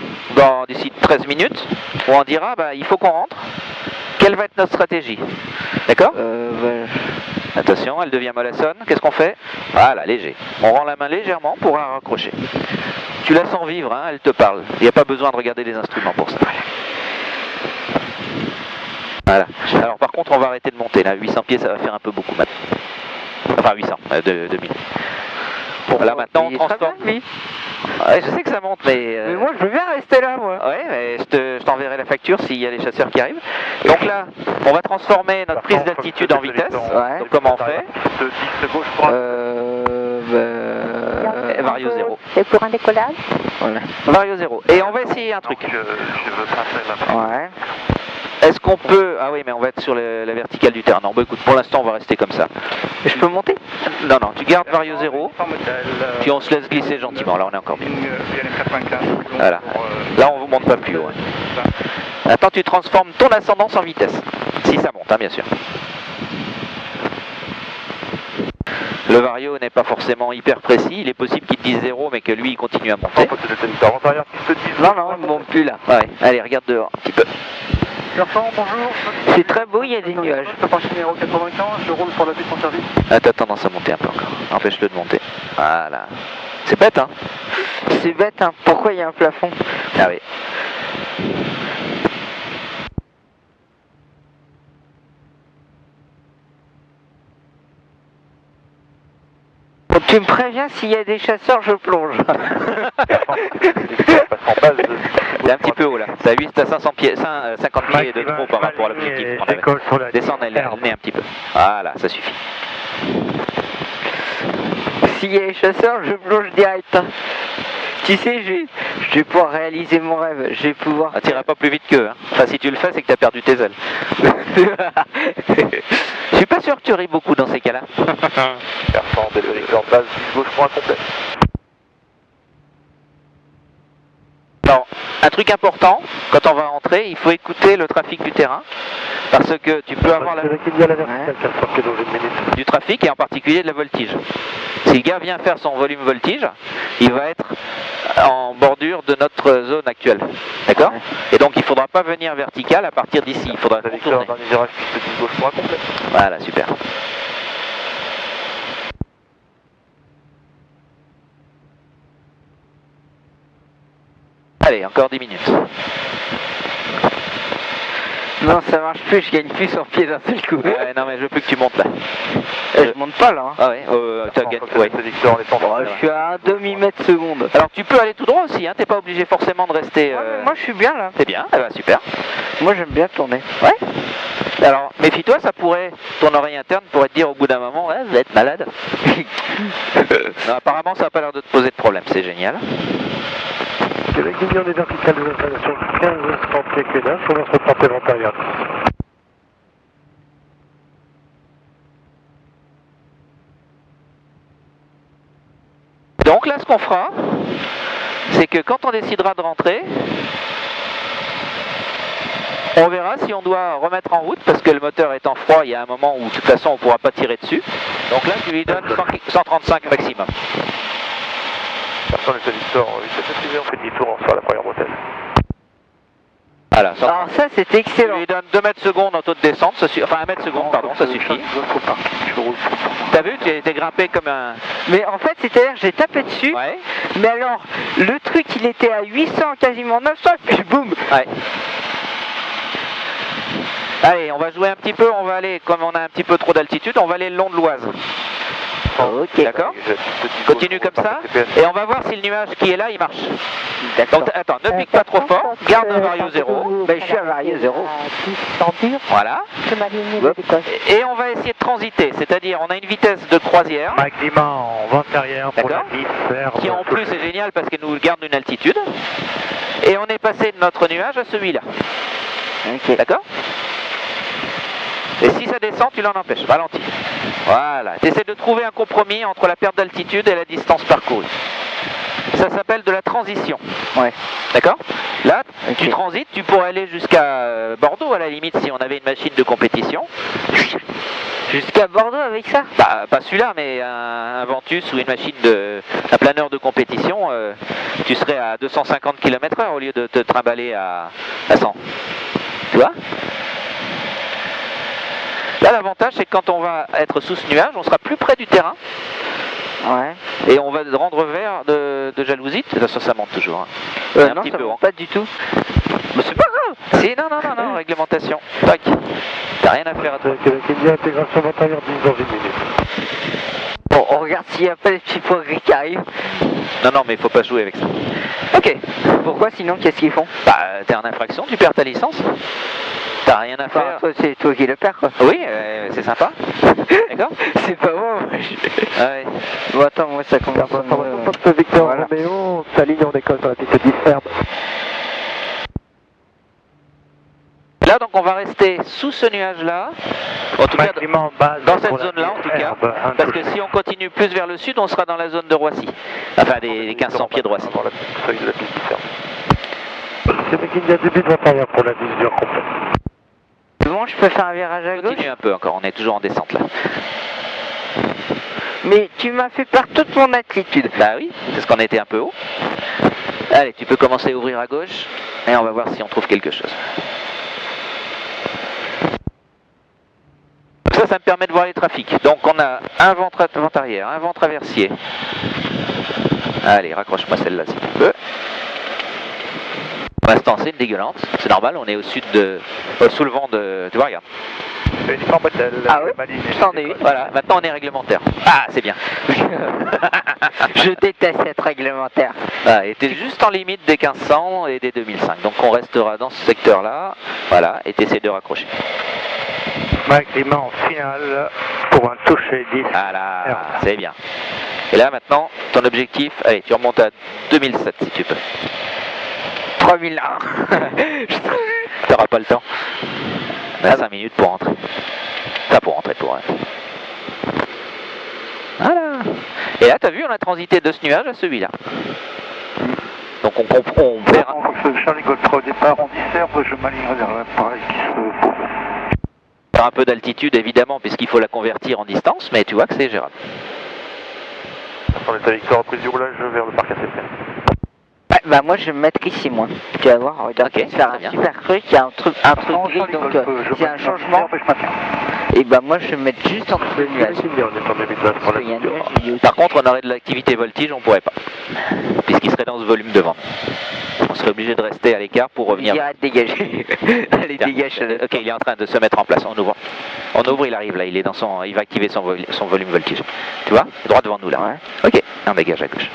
Speaker 1: d'ici 13 minutes, où on dira, bah il faut qu'on rentre. Quelle va être notre stratégie? D'accord? Attention, elle devient mollassonne. Qu'est-ce qu'on fait? Voilà, léger. On rend la main légèrement pour la raccrocher. Tu la sens vivre, hein, elle te parle. Il n'y a pas besoin de regarder les instruments pour ça. Voilà. Alors par contre, on va arrêter de monter. Là, 800 pieds, ça va faire un peu beaucoup maintenant. Enfin, 800, 2000. Bon, là maintenant, on transforme. Ouais, je sais que ça monte, mais
Speaker 2: moi, je veux bien rester là, moi.
Speaker 1: Ouais, mais je t'enverrai la facture s'il y a les chasseurs qui arrivent. Donc là, on va transformer notre prise d'altitude en vitesse.
Speaker 2: Ouais.
Speaker 1: Donc comment on fait? Vario 0.
Speaker 5: C'est pour un décollage?
Speaker 2: Voilà.
Speaker 1: Vario 0. Et on va essayer un truc.
Speaker 3: Je veux passer la...
Speaker 2: Ouais.
Speaker 1: est-ce qu'on peut... Ah oui, mais on va être sur la verticale du terrain. Non, bah écoute, pour l'instant, on va rester comme ça.
Speaker 2: Je peux monter?
Speaker 1: Non, non, tu gardes Vario 0, puis on se laisse glisser gentiment. Là, on est encore bien. Voilà. Là, on vous monte pas plus haut. Hein. Attends, tu transformes ton ascendance en vitesse. Si ça monte, hein, bien sûr. Le Vario n'est pas forcément hyper précis. Il est possible qu'il te dise 0, mais que lui, il continue à monter.
Speaker 2: Non, non, il ne monte plus là.
Speaker 1: Ouais, allez, regarde dehors un petit peu.
Speaker 3: Bonjour.
Speaker 2: C'est très beau, il y a des nuages.
Speaker 3: Numéro 95, je roule pour la piste en service.
Speaker 1: Ah, t'as tendance à monter un peu encore. Empêche-le de monter. Voilà. C'est bête, hein?
Speaker 2: C'est bête, hein. Pourquoi il y a un plafond?
Speaker 1: Ah oui.
Speaker 2: Tu me préviens, s'il y a des chasseurs, je plonge.
Speaker 1: C'est un petit peu haut là. T'as 50 pieds de trop par rapport à l'objectif qu'on avait. Descendre le nez un petit peu. Voilà, ça suffit.
Speaker 2: S'il y a des chasseurs, je plonge direct. Tu sais, je vais pouvoir réaliser mon rêve. Je vais pouvoir...
Speaker 1: Ah, t'iras pas plus vite qu'eux. Hein. Enfin, si tu le fais, c'est que t'as perdu tes ailes. Je suis pas sûr que tu ris beaucoup dans ces cas-là.
Speaker 3: Performant délivrer en base, gauche point complet.
Speaker 1: Alors, un truc important, quand on va entrer, il faut écouter le trafic du terrain. Parce que tu peux avoir du trafic et en particulier de la voltige. Si le gars vient faire son volume voltige, il va être en bordure de notre zone actuelle. D'accord? Et donc il ne faudra pas venir vertical à partir d'ici. Il faudra tourner. Voilà, super. Allez, encore 10 minutes.
Speaker 2: Non, ça marche plus, je gagne plus sur pied d'un seul coup.
Speaker 1: Ouais, non, mais je veux plus que tu montes là.
Speaker 2: Je monte pas là. Hein.
Speaker 1: Ah ouais, tu as gagné. Ouais.
Speaker 2: Je suis à un demi-mètre seconde.
Speaker 1: Alors tu peux aller tout droit aussi, hein, t'es pas obligé forcément de rester.
Speaker 2: Moi je suis bien là.
Speaker 1: C'est bien, eh ben, super.
Speaker 2: Moi j'aime bien tourner.
Speaker 1: Ouais. Alors méfie-toi, ton oreille interne pourrait te dire au bout d'un moment, ouais, vous allez être malade. Non, apparemment ça n'a pas l'air de te poser de problème, c'est génial.
Speaker 3: Québec Union des verticales de l'installation 15 pieds Québec, on va se reporter l'antérieur.
Speaker 1: Donc là ce qu'on fera, c'est que quand on décidera de rentrer, on verra si on doit remettre en route parce que le moteur étant froid, il y a un moment où de toute façon on ne pourra pas tirer dessus. Donc là tu lui donnes 135 maximum.
Speaker 3: Personne n'est sort, on fait demi-tour sur la première bretelle.
Speaker 1: Voilà,
Speaker 2: alors ça c'est excellent.
Speaker 1: Tu lui donnes 2 mètres secondes en taux de descente, enfin 1 mètre seconde, pardon, ça suffit. T'as vu, tu étais grimpé comme un...
Speaker 2: Mais en fait, c'est-à-dire j'ai tapé dessus,
Speaker 1: Ouais.
Speaker 2: mais alors, le truc il était à 800, quasiment 900, puis boum.
Speaker 1: Ouais. Allez, on va jouer un petit peu, on va aller, comme on a un petit peu trop d'altitude, on va aller le long de l'Oise.
Speaker 2: Ok.
Speaker 1: D'accord. Continue comme ça, et on va voir si le nuage qui est là, il marche. Donc attends, ne pique pas trop fort, garde un Vario 0.
Speaker 2: Ben, je suis à Vario 0.
Speaker 1: Voilà. Et on va essayer de transiter, c'est-à-dire on a une vitesse de croisière.
Speaker 3: Maximum en vente arrière pour la 10,
Speaker 1: qui en plus est génial parce qu'elle nous garde une altitude. Et on est passé de notre nuage à celui-là.
Speaker 2: Ok.
Speaker 1: D'accord? Et si ça descend, tu l'en empêches. Ralentis. Voilà. Tu essaies de trouver un compromis entre la perte d'altitude et la distance parcourue. Ça s'appelle de la transition.
Speaker 2: Ouais.
Speaker 1: D'accord? Là,
Speaker 2: Ok.
Speaker 1: tu transites, tu pourrais aller jusqu'à Bordeaux à la limite si on avait une machine de compétition.
Speaker 2: Jusqu'à Bordeaux avec ça?
Speaker 1: Bah, pas celui-là, mais un Ventus ou une machine un planeur de compétition, tu serais à 250 km/h au lieu de te trimballer à 100. Tu vois? Là, l'avantage, c'est que quand on va être sous ce nuage, on sera plus près du terrain.
Speaker 2: Ouais.
Speaker 1: Et on va rendre vert de jalousie. De toute façon, ça monte toujours. Hein. Un
Speaker 2: Non,
Speaker 1: petit
Speaker 2: ça
Speaker 1: peu,
Speaker 2: monte
Speaker 1: hein.
Speaker 2: pas du tout.
Speaker 1: Mais c'est pas grave. Si, non, réglementation. Tac. T'as rien à faire à toi.
Speaker 3: Québec India, intégration vente arrière 10 dans une minute.
Speaker 2: Bon, on regarde s'il n'y a pas des petits progrès qui arrivent.
Speaker 1: Non, mais il faut pas jouer avec ça. Ok.
Speaker 2: Pourquoi sinon, qu'est-ce qu'ils font?
Speaker 1: Bah, t'es en infraction, tu perds ta licence. T'as rien à faire.
Speaker 2: Enfin, c'est toi qui le perds, quoi.
Speaker 1: Oui, c'est sympa. D'accord?
Speaker 2: C'est pas bon.
Speaker 1: Ouais.
Speaker 2: Bon, attends, moi ça commence à
Speaker 3: Information poste Victor
Speaker 2: voilà.
Speaker 3: Roméo, sa ligne en décolle sur la piste 10 ferme.
Speaker 1: Là, donc, on va rester. rester sous ce nuage-là, en tout cas dans cette zone-là en tout cas, parce que si on continue plus vers le sud, on sera dans la zone de Roissy, enfin des 1500 pieds de Roissy.
Speaker 3: Québec India, début de votre arrière pour la vision complète.
Speaker 2: Bon, je peux faire un virage à gauche?
Speaker 1: Continue un peu encore, on est toujours en descente là.
Speaker 2: Mais tu m'as fait perdre toute mon altitude.
Speaker 1: Bah oui, c'est parce qu'on était un peu haut. Allez, tu peux commencer à ouvrir à gauche, et on va voir si on trouve quelque chose. Ça me permet de voir les trafics. Donc on a un vent arrière, un vent traversier. Allez, raccroche-moi celle-là si tu peux. Pour l'instant c'est une dégueulante, c'est normal, on est au sud de... sous le vent de... Tu vois, regarde.
Speaker 3: Uniforme hôtel.
Speaker 2: Ah oui, c'en est une.
Speaker 1: Voilà, maintenant on est réglementaire. Ah, c'est bien.
Speaker 2: Je déteste être réglementaire.
Speaker 1: Ah, et t'es juste en limite des 1500 et des 2005. Donc on restera dans ce secteur-là. Voilà, et t'essaies de raccrocher.
Speaker 3: Mike Lima en finale pour un toucher 10.
Speaker 1: Voilà, c'est bien. Et là maintenant, ton objectif, allez, tu remontes à 2007 si tu peux.
Speaker 2: 3001.
Speaker 1: T'auras pas le temps. On a 5 minutes pour rentrer. Pas pour rentrer, pour... Voilà. Et là, t'as vu, on a transité de ce nuage à celui-là. Donc on perd...
Speaker 3: Charlie Golf 3 au départ, on disserve, je m'alignerai vers l'appareil qui se pose.
Speaker 1: Un peu d'altitude évidemment puisqu'il faut la convertir en distance, mais tu vois que c'est gérable.
Speaker 3: On est à Victor, reprise du roulage vers le parc ACP.
Speaker 2: Ouais, bah moi je vais me mettre ici moi. Tu vas voir, regarde,
Speaker 1: okay,
Speaker 2: faire un super truc, il y a un truc gris, donc s'il y a un changement, et bah moi je vais me mettre juste entre le nuage.
Speaker 1: Par contre on aurait de l'activité voltige, on pourrait pas, puisqu'il serait dans ce volume de vent. On serait obligé de rester à l'écart pour revenir.
Speaker 2: Il arrête de dégager. Allez, dégage.
Speaker 1: Ok, il est en train de se mettre en place, on ouvre. On ouvre, il arrive là, il est dans son, il va activer son volume voltige. Tu vois, droit devant nous là.
Speaker 2: Ouais.
Speaker 1: Ok, on dégage à gauche.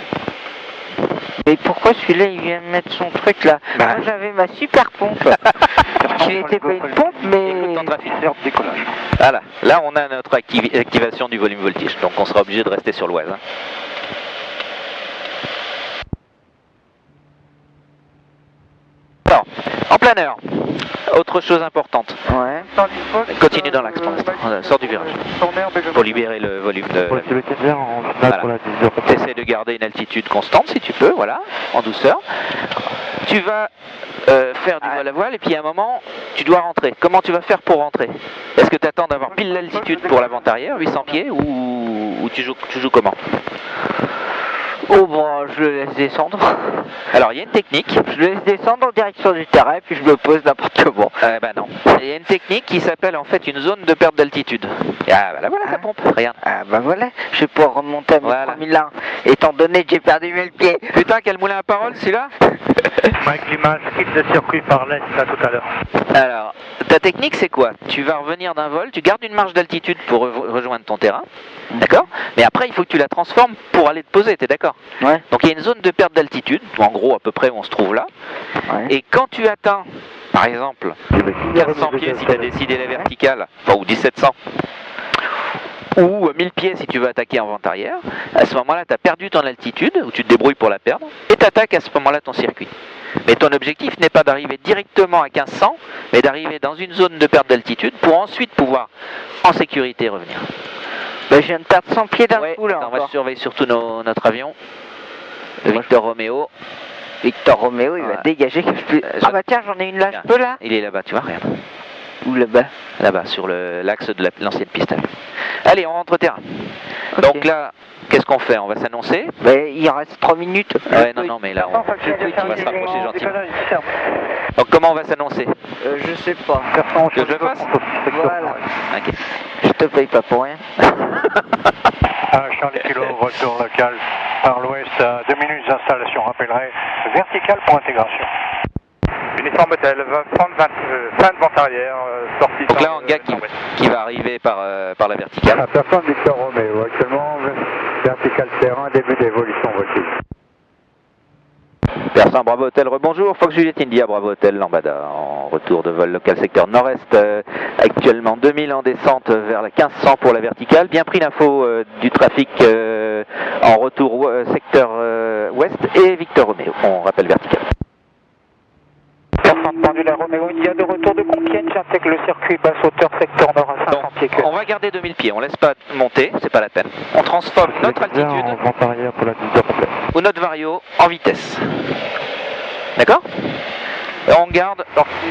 Speaker 2: Mais pourquoi celui-là il vient de mettre son truc là? Moi j'avais ma super pompe. Qui n'était pas une pompe mais...
Speaker 3: décollage.
Speaker 1: Voilà, là on a notre activation du volume voltige, donc on sera obligé de rester sur l'Oise. Alors, en planeur, autre chose importante.
Speaker 2: Ouais.
Speaker 1: Continue dans l'axe pour l'instant, sort du virage. Pour libérer le volume de... Voilà. Essaie de garder une altitude constante si tu peux, voilà, en douceur. Tu vas faire du vol à voile et puis à un moment, tu dois rentrer. Comment tu vas faire pour rentrer? Est-ce que tu attends d'avoir pile l'altitude pour la vente arrière, 800 pieds, ou tu joues comment?
Speaker 2: Oh bon, je le laisse descendre.
Speaker 1: Alors il y a une technique.
Speaker 2: Je le laisse descendre en direction du terrain et puis je me pose n'importe comment.
Speaker 1: Bah non. Il y a une technique qui s'appelle en fait une zone de perte d'altitude. Ah bah là voilà, ça pompe, regarde.
Speaker 2: Ah bah voilà, je vais pouvoir remonter à mes 3001, étant donné que j'ai perdu 1000 pieds.
Speaker 1: Putain, quel moulin à parole celui-là.
Speaker 3: Mike Lima, quitte le circuit par l'est à tout à l'heure.
Speaker 1: Alors, ta technique c'est quoi? Tu vas revenir d'un vol, tu gardes une marge d'altitude pour rejoindre ton terrain, d'accord? Mais après il faut que tu la transformes pour aller te poser, t'es d'accord?
Speaker 2: Ouais.
Speaker 1: Donc il y a une zone de perte d'altitude, en gros à peu près où on se trouve là, et quand tu atteins, par exemple, 1500 pieds si tu as décidé la verticale, enfin, ou 1700, ou 1000 pieds si tu veux attaquer en vente arrière, à ce moment-là tu as perdu ton altitude, ou tu te débrouilles pour la perdre, et tu attaques à ce moment-là ton circuit. Mais ton objectif n'est pas d'arriver directement à 1500, mais d'arriver dans une zone de perte d'altitude pour ensuite pouvoir en sécurité revenir.
Speaker 2: Bah, je viens de perdre 100 pieds d'un coup là.
Speaker 1: On va surveiller surtout notre avion, le Victor Romeo.
Speaker 2: Victor Romeo, il va dégager. Ah bah tiens, j'en ai une là, je peux là?
Speaker 1: Il est là-bas, tu vois, regarde.
Speaker 2: Où là-bas?
Speaker 1: Là-bas, sur l'axe de l'ancienne piste. Allez, on rentre au terrain.
Speaker 2: Okay.
Speaker 1: Donc là, qu'est-ce qu'on fait? On va s'annoncer.
Speaker 2: Il reste 3 minutes.
Speaker 1: Ouais, non, mais là, on va se rapprocher gentiment. Donc comment on va s'annoncer?
Speaker 2: Je sais pas.
Speaker 1: Que je fasse?
Speaker 2: Voilà.
Speaker 1: Ok.
Speaker 2: Je te paye pas pour rien.
Speaker 3: Charlie Kilo, retour local par l'ouest, 2 minutes d'installation, rappellerai, verticale pour intégration. Uniforme hôtel, fin de vente arrière, sortie.
Speaker 1: Donc là, un gars qui va arriver par la verticale.
Speaker 3: Personne Victor Romeo, actuellement, verticale terrain, début d'évolution voltige.
Speaker 1: Personne, Bravo Hôtel, rebonjour. Fox Juliette India, Bravo Hôtel, Lambada, en retour de vol local secteur nord-est, actuellement 2000 en descente vers la 1500 pour la verticale. Bien pris l'info du trafic en retour secteur ouest et Victor Romeo, on rappelle vertical.
Speaker 3: Personne pendulaire
Speaker 4: Roméo India de retour de Compiègne, j'intègre le circuit basse hauteur secteur nord à 500 pieds QNH.
Speaker 1: On va garder 2000 pieds, on laisse pas monter, c'est pas la peine. On transforme notre altitude
Speaker 3: pour la 10 heures complète.
Speaker 1: ou notre vario en vitesse. D'accord? Et on garde,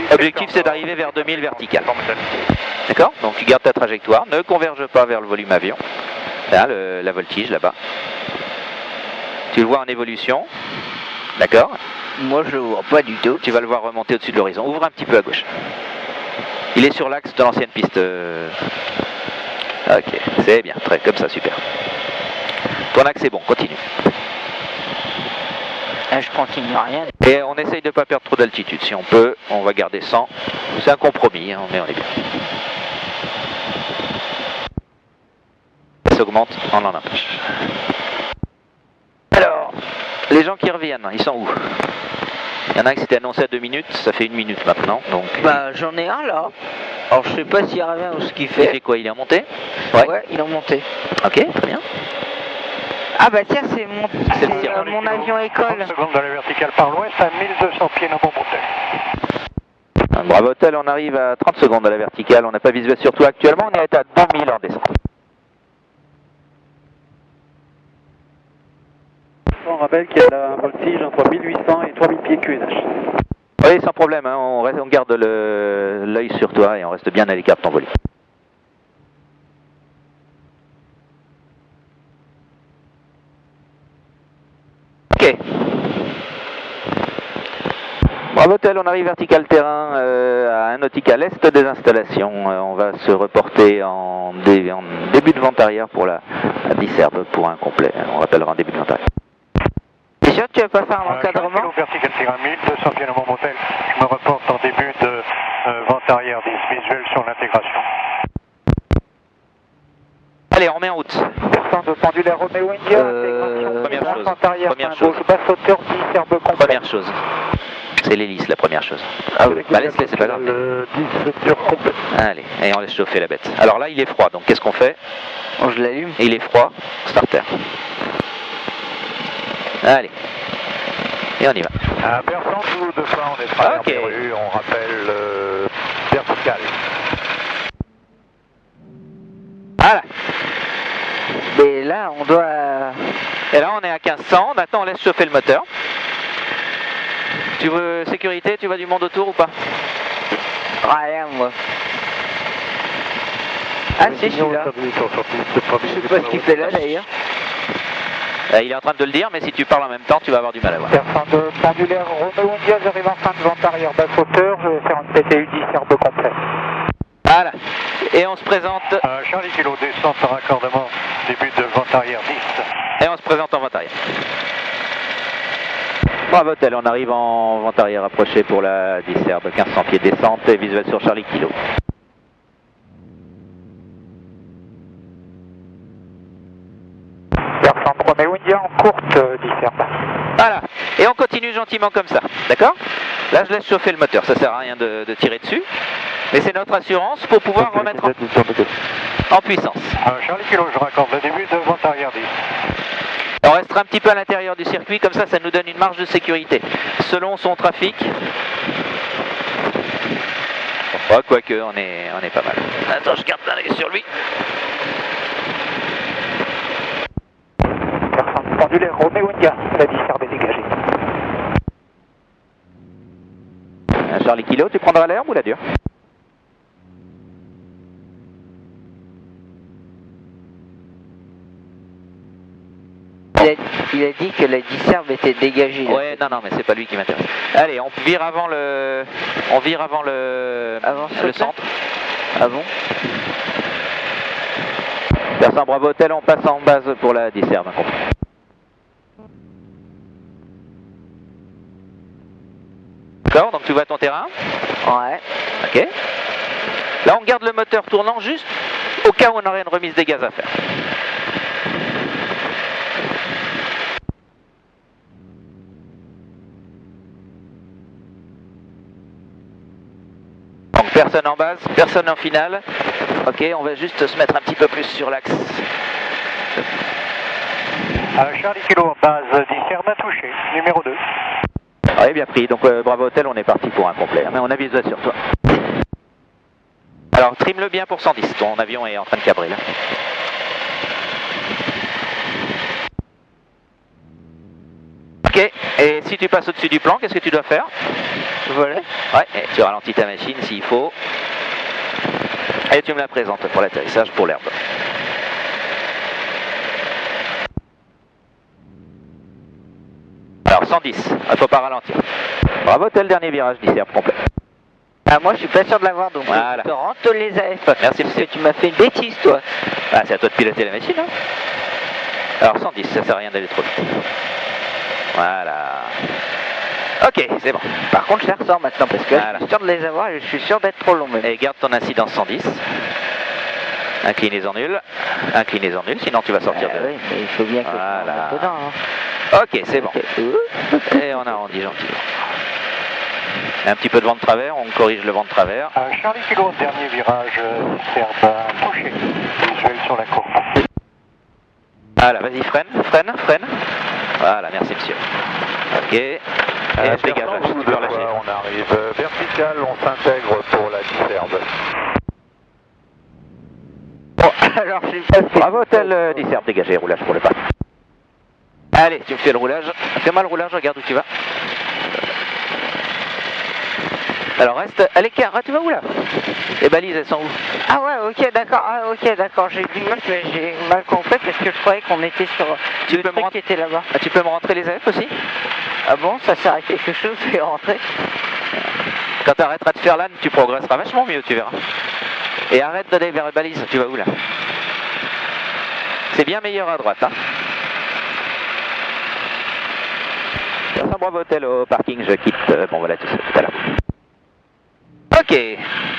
Speaker 1: l'objectif c'est d'arriver vers 2000 vertical. D'accord? Donc tu gardes ta trajectoire, ne converge pas vers le volume avion. Là, la voltige là-bas. Tu le vois en évolution. D'accord?
Speaker 2: Moi je le vois pas du tout.
Speaker 1: Tu vas le voir remonter au-dessus de l'horizon. Ouvre un petit peu à gauche. Il est sur l'axe de l'ancienne piste. Ok, c'est bien, très comme ça, super. Ton axe est bon, continue.
Speaker 2: Ah, je continue rien.
Speaker 1: Et on essaye de ne pas perdre trop d'altitude. Si on peut, on va garder 100. C'est un compromis, hein, mais on est bien. Ça augmente, on en empêche. Alors, les gens qui reviennent, ils sont où? Il y en a un qui s'était annoncé à 2 minutes, ça fait 1 minute maintenant. Donc...
Speaker 2: Bah j'en ai un là. Alors je sais pas s'il revient ou ce qu'il
Speaker 1: Il
Speaker 2: fait.
Speaker 1: fait quoi? Il est en montée?
Speaker 2: Ouais, il est en montée.
Speaker 1: Ok, très bien.
Speaker 5: Ah bah tiens, c'est mon avion école.
Speaker 3: 30 secondes de la verticale par l'ouest à 1200 pieds dans mon motel.
Speaker 1: Bravo Hotel, on arrive à 30 secondes de la verticale, on n'a pas visuel sur toi actuellement, on est à 2000 en descente.
Speaker 6: On rappelle qu'il y a un voltige entre 1800 et 3000 pieds QNH.
Speaker 1: Oui, sans problème, hein, on garde l'œil sur toi et on reste bien à l'écart de ton volume. Ok. Bravo Hotel, on arrive vertical terrain à 1 nautique à l'est des installations. On va se reporter en début de vente arrière pour la Disserbe pour un complet. On rappellera en début de vente arrière.
Speaker 5: Déjà, tu vas pas faire un encadrement?
Speaker 3: Vertical terrain 1200 pieds dans mon motel. Je me reporte en début de vente arrière 10 visuel sur l'intégration.
Speaker 1: Allez, on remet en route.
Speaker 4: Descente de pendulaire Roméo India, intégration.
Speaker 1: Première chose.
Speaker 4: Vente arrière,
Speaker 1: Première
Speaker 4: fin
Speaker 1: chose.
Speaker 4: gauche, basse hauteur 10 Serbe complet.
Speaker 1: Première chose. C'est l'hélice la première chose. Bah laisse-les, c'est pas grave.
Speaker 3: 10 heures complète.
Speaker 1: Allez, et on laisse chauffer la bête. Alors là, il est froid, donc qu'est-ce qu'on fait?
Speaker 2: Bon, je l'allume.
Speaker 1: Il est froid, starter. Allez. Et on y va.
Speaker 3: À Bersan, tout de fois, on est travers
Speaker 1: Ok.
Speaker 3: des rues, on rappelle vertical.
Speaker 1: Voilà.
Speaker 2: Mais là, on doit...
Speaker 1: Et là, on est à 1500. Maintenant, on laisse chauffer le moteur. Tu veux sécurité? Tu vois du monde autour ou pas?
Speaker 2: Rien, moi. Ah si, je suis là. Je sais pas ce qu'il fait là, d'ailleurs.
Speaker 1: Il est en train de te le dire, mais si tu parles en même temps, tu vas avoir du mal à voir.
Speaker 4: Descente de pendulaire Roméo India, j'arrive en fin de vente arrière, basse hauteur, je vais faire un PTU 10 Serbe complet.
Speaker 1: Voilà. Et on se présente.
Speaker 3: Charlie Kilo, descente par raccordement, début de vente arrière 10.
Speaker 1: Et on se présente en vente arrière. Bravo Hotel, on arrive en vente arrière approchée pour la Disserbe, 1500 pieds de descente et visuel sur Charlie Kilo.
Speaker 4: Descente Roméo India en courte, 10 Serbe.
Speaker 1: Voilà, et on continue gentiment comme ça, d'accord? Là je laisse chauffer le moteur, ça sert à rien de tirer dessus, mais c'est notre assurance pour pouvoir remettre en puissance.
Speaker 3: Charlie Kilo, je raccorde le début de vente arrière 10.
Speaker 1: On restera un petit peu à l'intérieur du circuit, comme ça nous donne une marge de sécurité. Selon son trafic, oh, quoique on est pas mal. Attends, je garde l'œil sur lui.
Speaker 4: Descente pendulaire Roméo India, la 10 Serbe est dégagée.
Speaker 1: Charlie Kilo, tu prendras l'herbe ou la dure?
Speaker 2: Il a dit que la Disserbe était dégagée. là.
Speaker 1: Ouais, non, mais c'est pas lui qui m'intéresse. Allez, on vire avant le centre.
Speaker 2: Ah bon?
Speaker 1: Bersan Bravo Hotel, on passe en base pour la Disserbe. D'accord, donc tu vois ton terrain.
Speaker 2: Ouais.
Speaker 1: Ok. Là, on garde le moteur tournant juste au cas où on aurait une remise des gaz à faire. Donc personne en base, personne en finale. Ok, on va juste se mettre un petit peu plus sur l'axe.
Speaker 3: Charlie Kilo, base 10 Serbe touché, numéro 2.
Speaker 1: Oui, bien pris. compris. Donc Bravo Hotel, on est parti pour un complet. Mais on avise sur toi. Alors trim-le bien pour 110. Ton avion est en train de cabrer là. Ok, et si tu passes au-dessus du plan, qu'est-ce que tu dois faire?
Speaker 2: Voler.
Speaker 1: Ouais, et tu ralentis ta machine s'il faut. Et tu me la présentes pour l'atterrissage, pour l'herbe. Alors 110, il ne faut pas ralentir. Bravo Hotel, dernier virage, 10 herbes complet.
Speaker 2: Ah, moi je suis pas sûr de l'avoir, donc
Speaker 1: Voilà.
Speaker 2: je te rentre les AF.
Speaker 1: Merci
Speaker 2: Parce
Speaker 1: monsieur.
Speaker 2: que tu m'as fait une bêtise, toi.
Speaker 1: Ah, c'est à toi de piloter la machine, hein. Alors 110, ça sert à rien d'aller trop vite. Voilà. Ok, c'est bon.
Speaker 2: Par contre, je les ressors maintenant parce que
Speaker 1: Voilà.
Speaker 2: je suis sûr de les avoir et je suis sûr d'être trop long même.
Speaker 1: Et garde ton incidence 110. Inclinaison nulle. Inclinaison nulle, sinon tu vas sortir de...
Speaker 2: Oui, mais il faut bien que
Speaker 1: Voilà.
Speaker 2: je me mette dedans. Hein.
Speaker 1: Ok, c'est bon.
Speaker 2: Ok.
Speaker 1: Et on arrondit gentiment. Un petit peu de vent de travers, on corrige le vent de travers.
Speaker 3: Charlie Kilo, dernier virage, serbe touché, visuel sur la courbe.
Speaker 1: Voilà, vas-y, freine. Voilà, merci monsieur. Ok. Et je dégage, tu peux relâcher.
Speaker 3: On arrive vertical, on s'intègre pour la disherbe.
Speaker 2: Bon, alors je suis pas sûr.
Speaker 1: Bravo Hôtel Disserbe, dégagé, roulage pour le pas. Allez, tu me fais le roulage. Fais-moi le roulage, regarde où tu vas. Alors reste à l'écart, ah, tu vas où là? Les balises, elles sont où?
Speaker 2: Ah ouais, ok, d'accord. Ah, ok, d'accord. J'ai mal compris parce que je croyais qu'on était sur
Speaker 1: Tu
Speaker 2: le
Speaker 1: peux me
Speaker 2: truc
Speaker 1: rentrer-
Speaker 2: qui était là-bas.
Speaker 1: Ah, tu peux me rentrer les AF aussi?
Speaker 2: Ah bon, ça sert à quelque chose de rentrer?
Speaker 1: Quand tu arrêteras de faire l'âne, tu progresseras vachement mieux, tu verras. Et arrête d'aller vers les balises, tu vas où là? C'est bien meilleur à droite, hein? Bravo Hôtel au parking, je quitte. Bon voilà, tout à l'heure. Ok,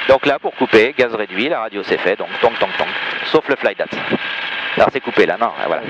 Speaker 1: donc là pour couper, gaz réduit, la radio c'est fait, donc tong tong tong, sauf le fly dat. Alors c'est coupé là, non, voilà.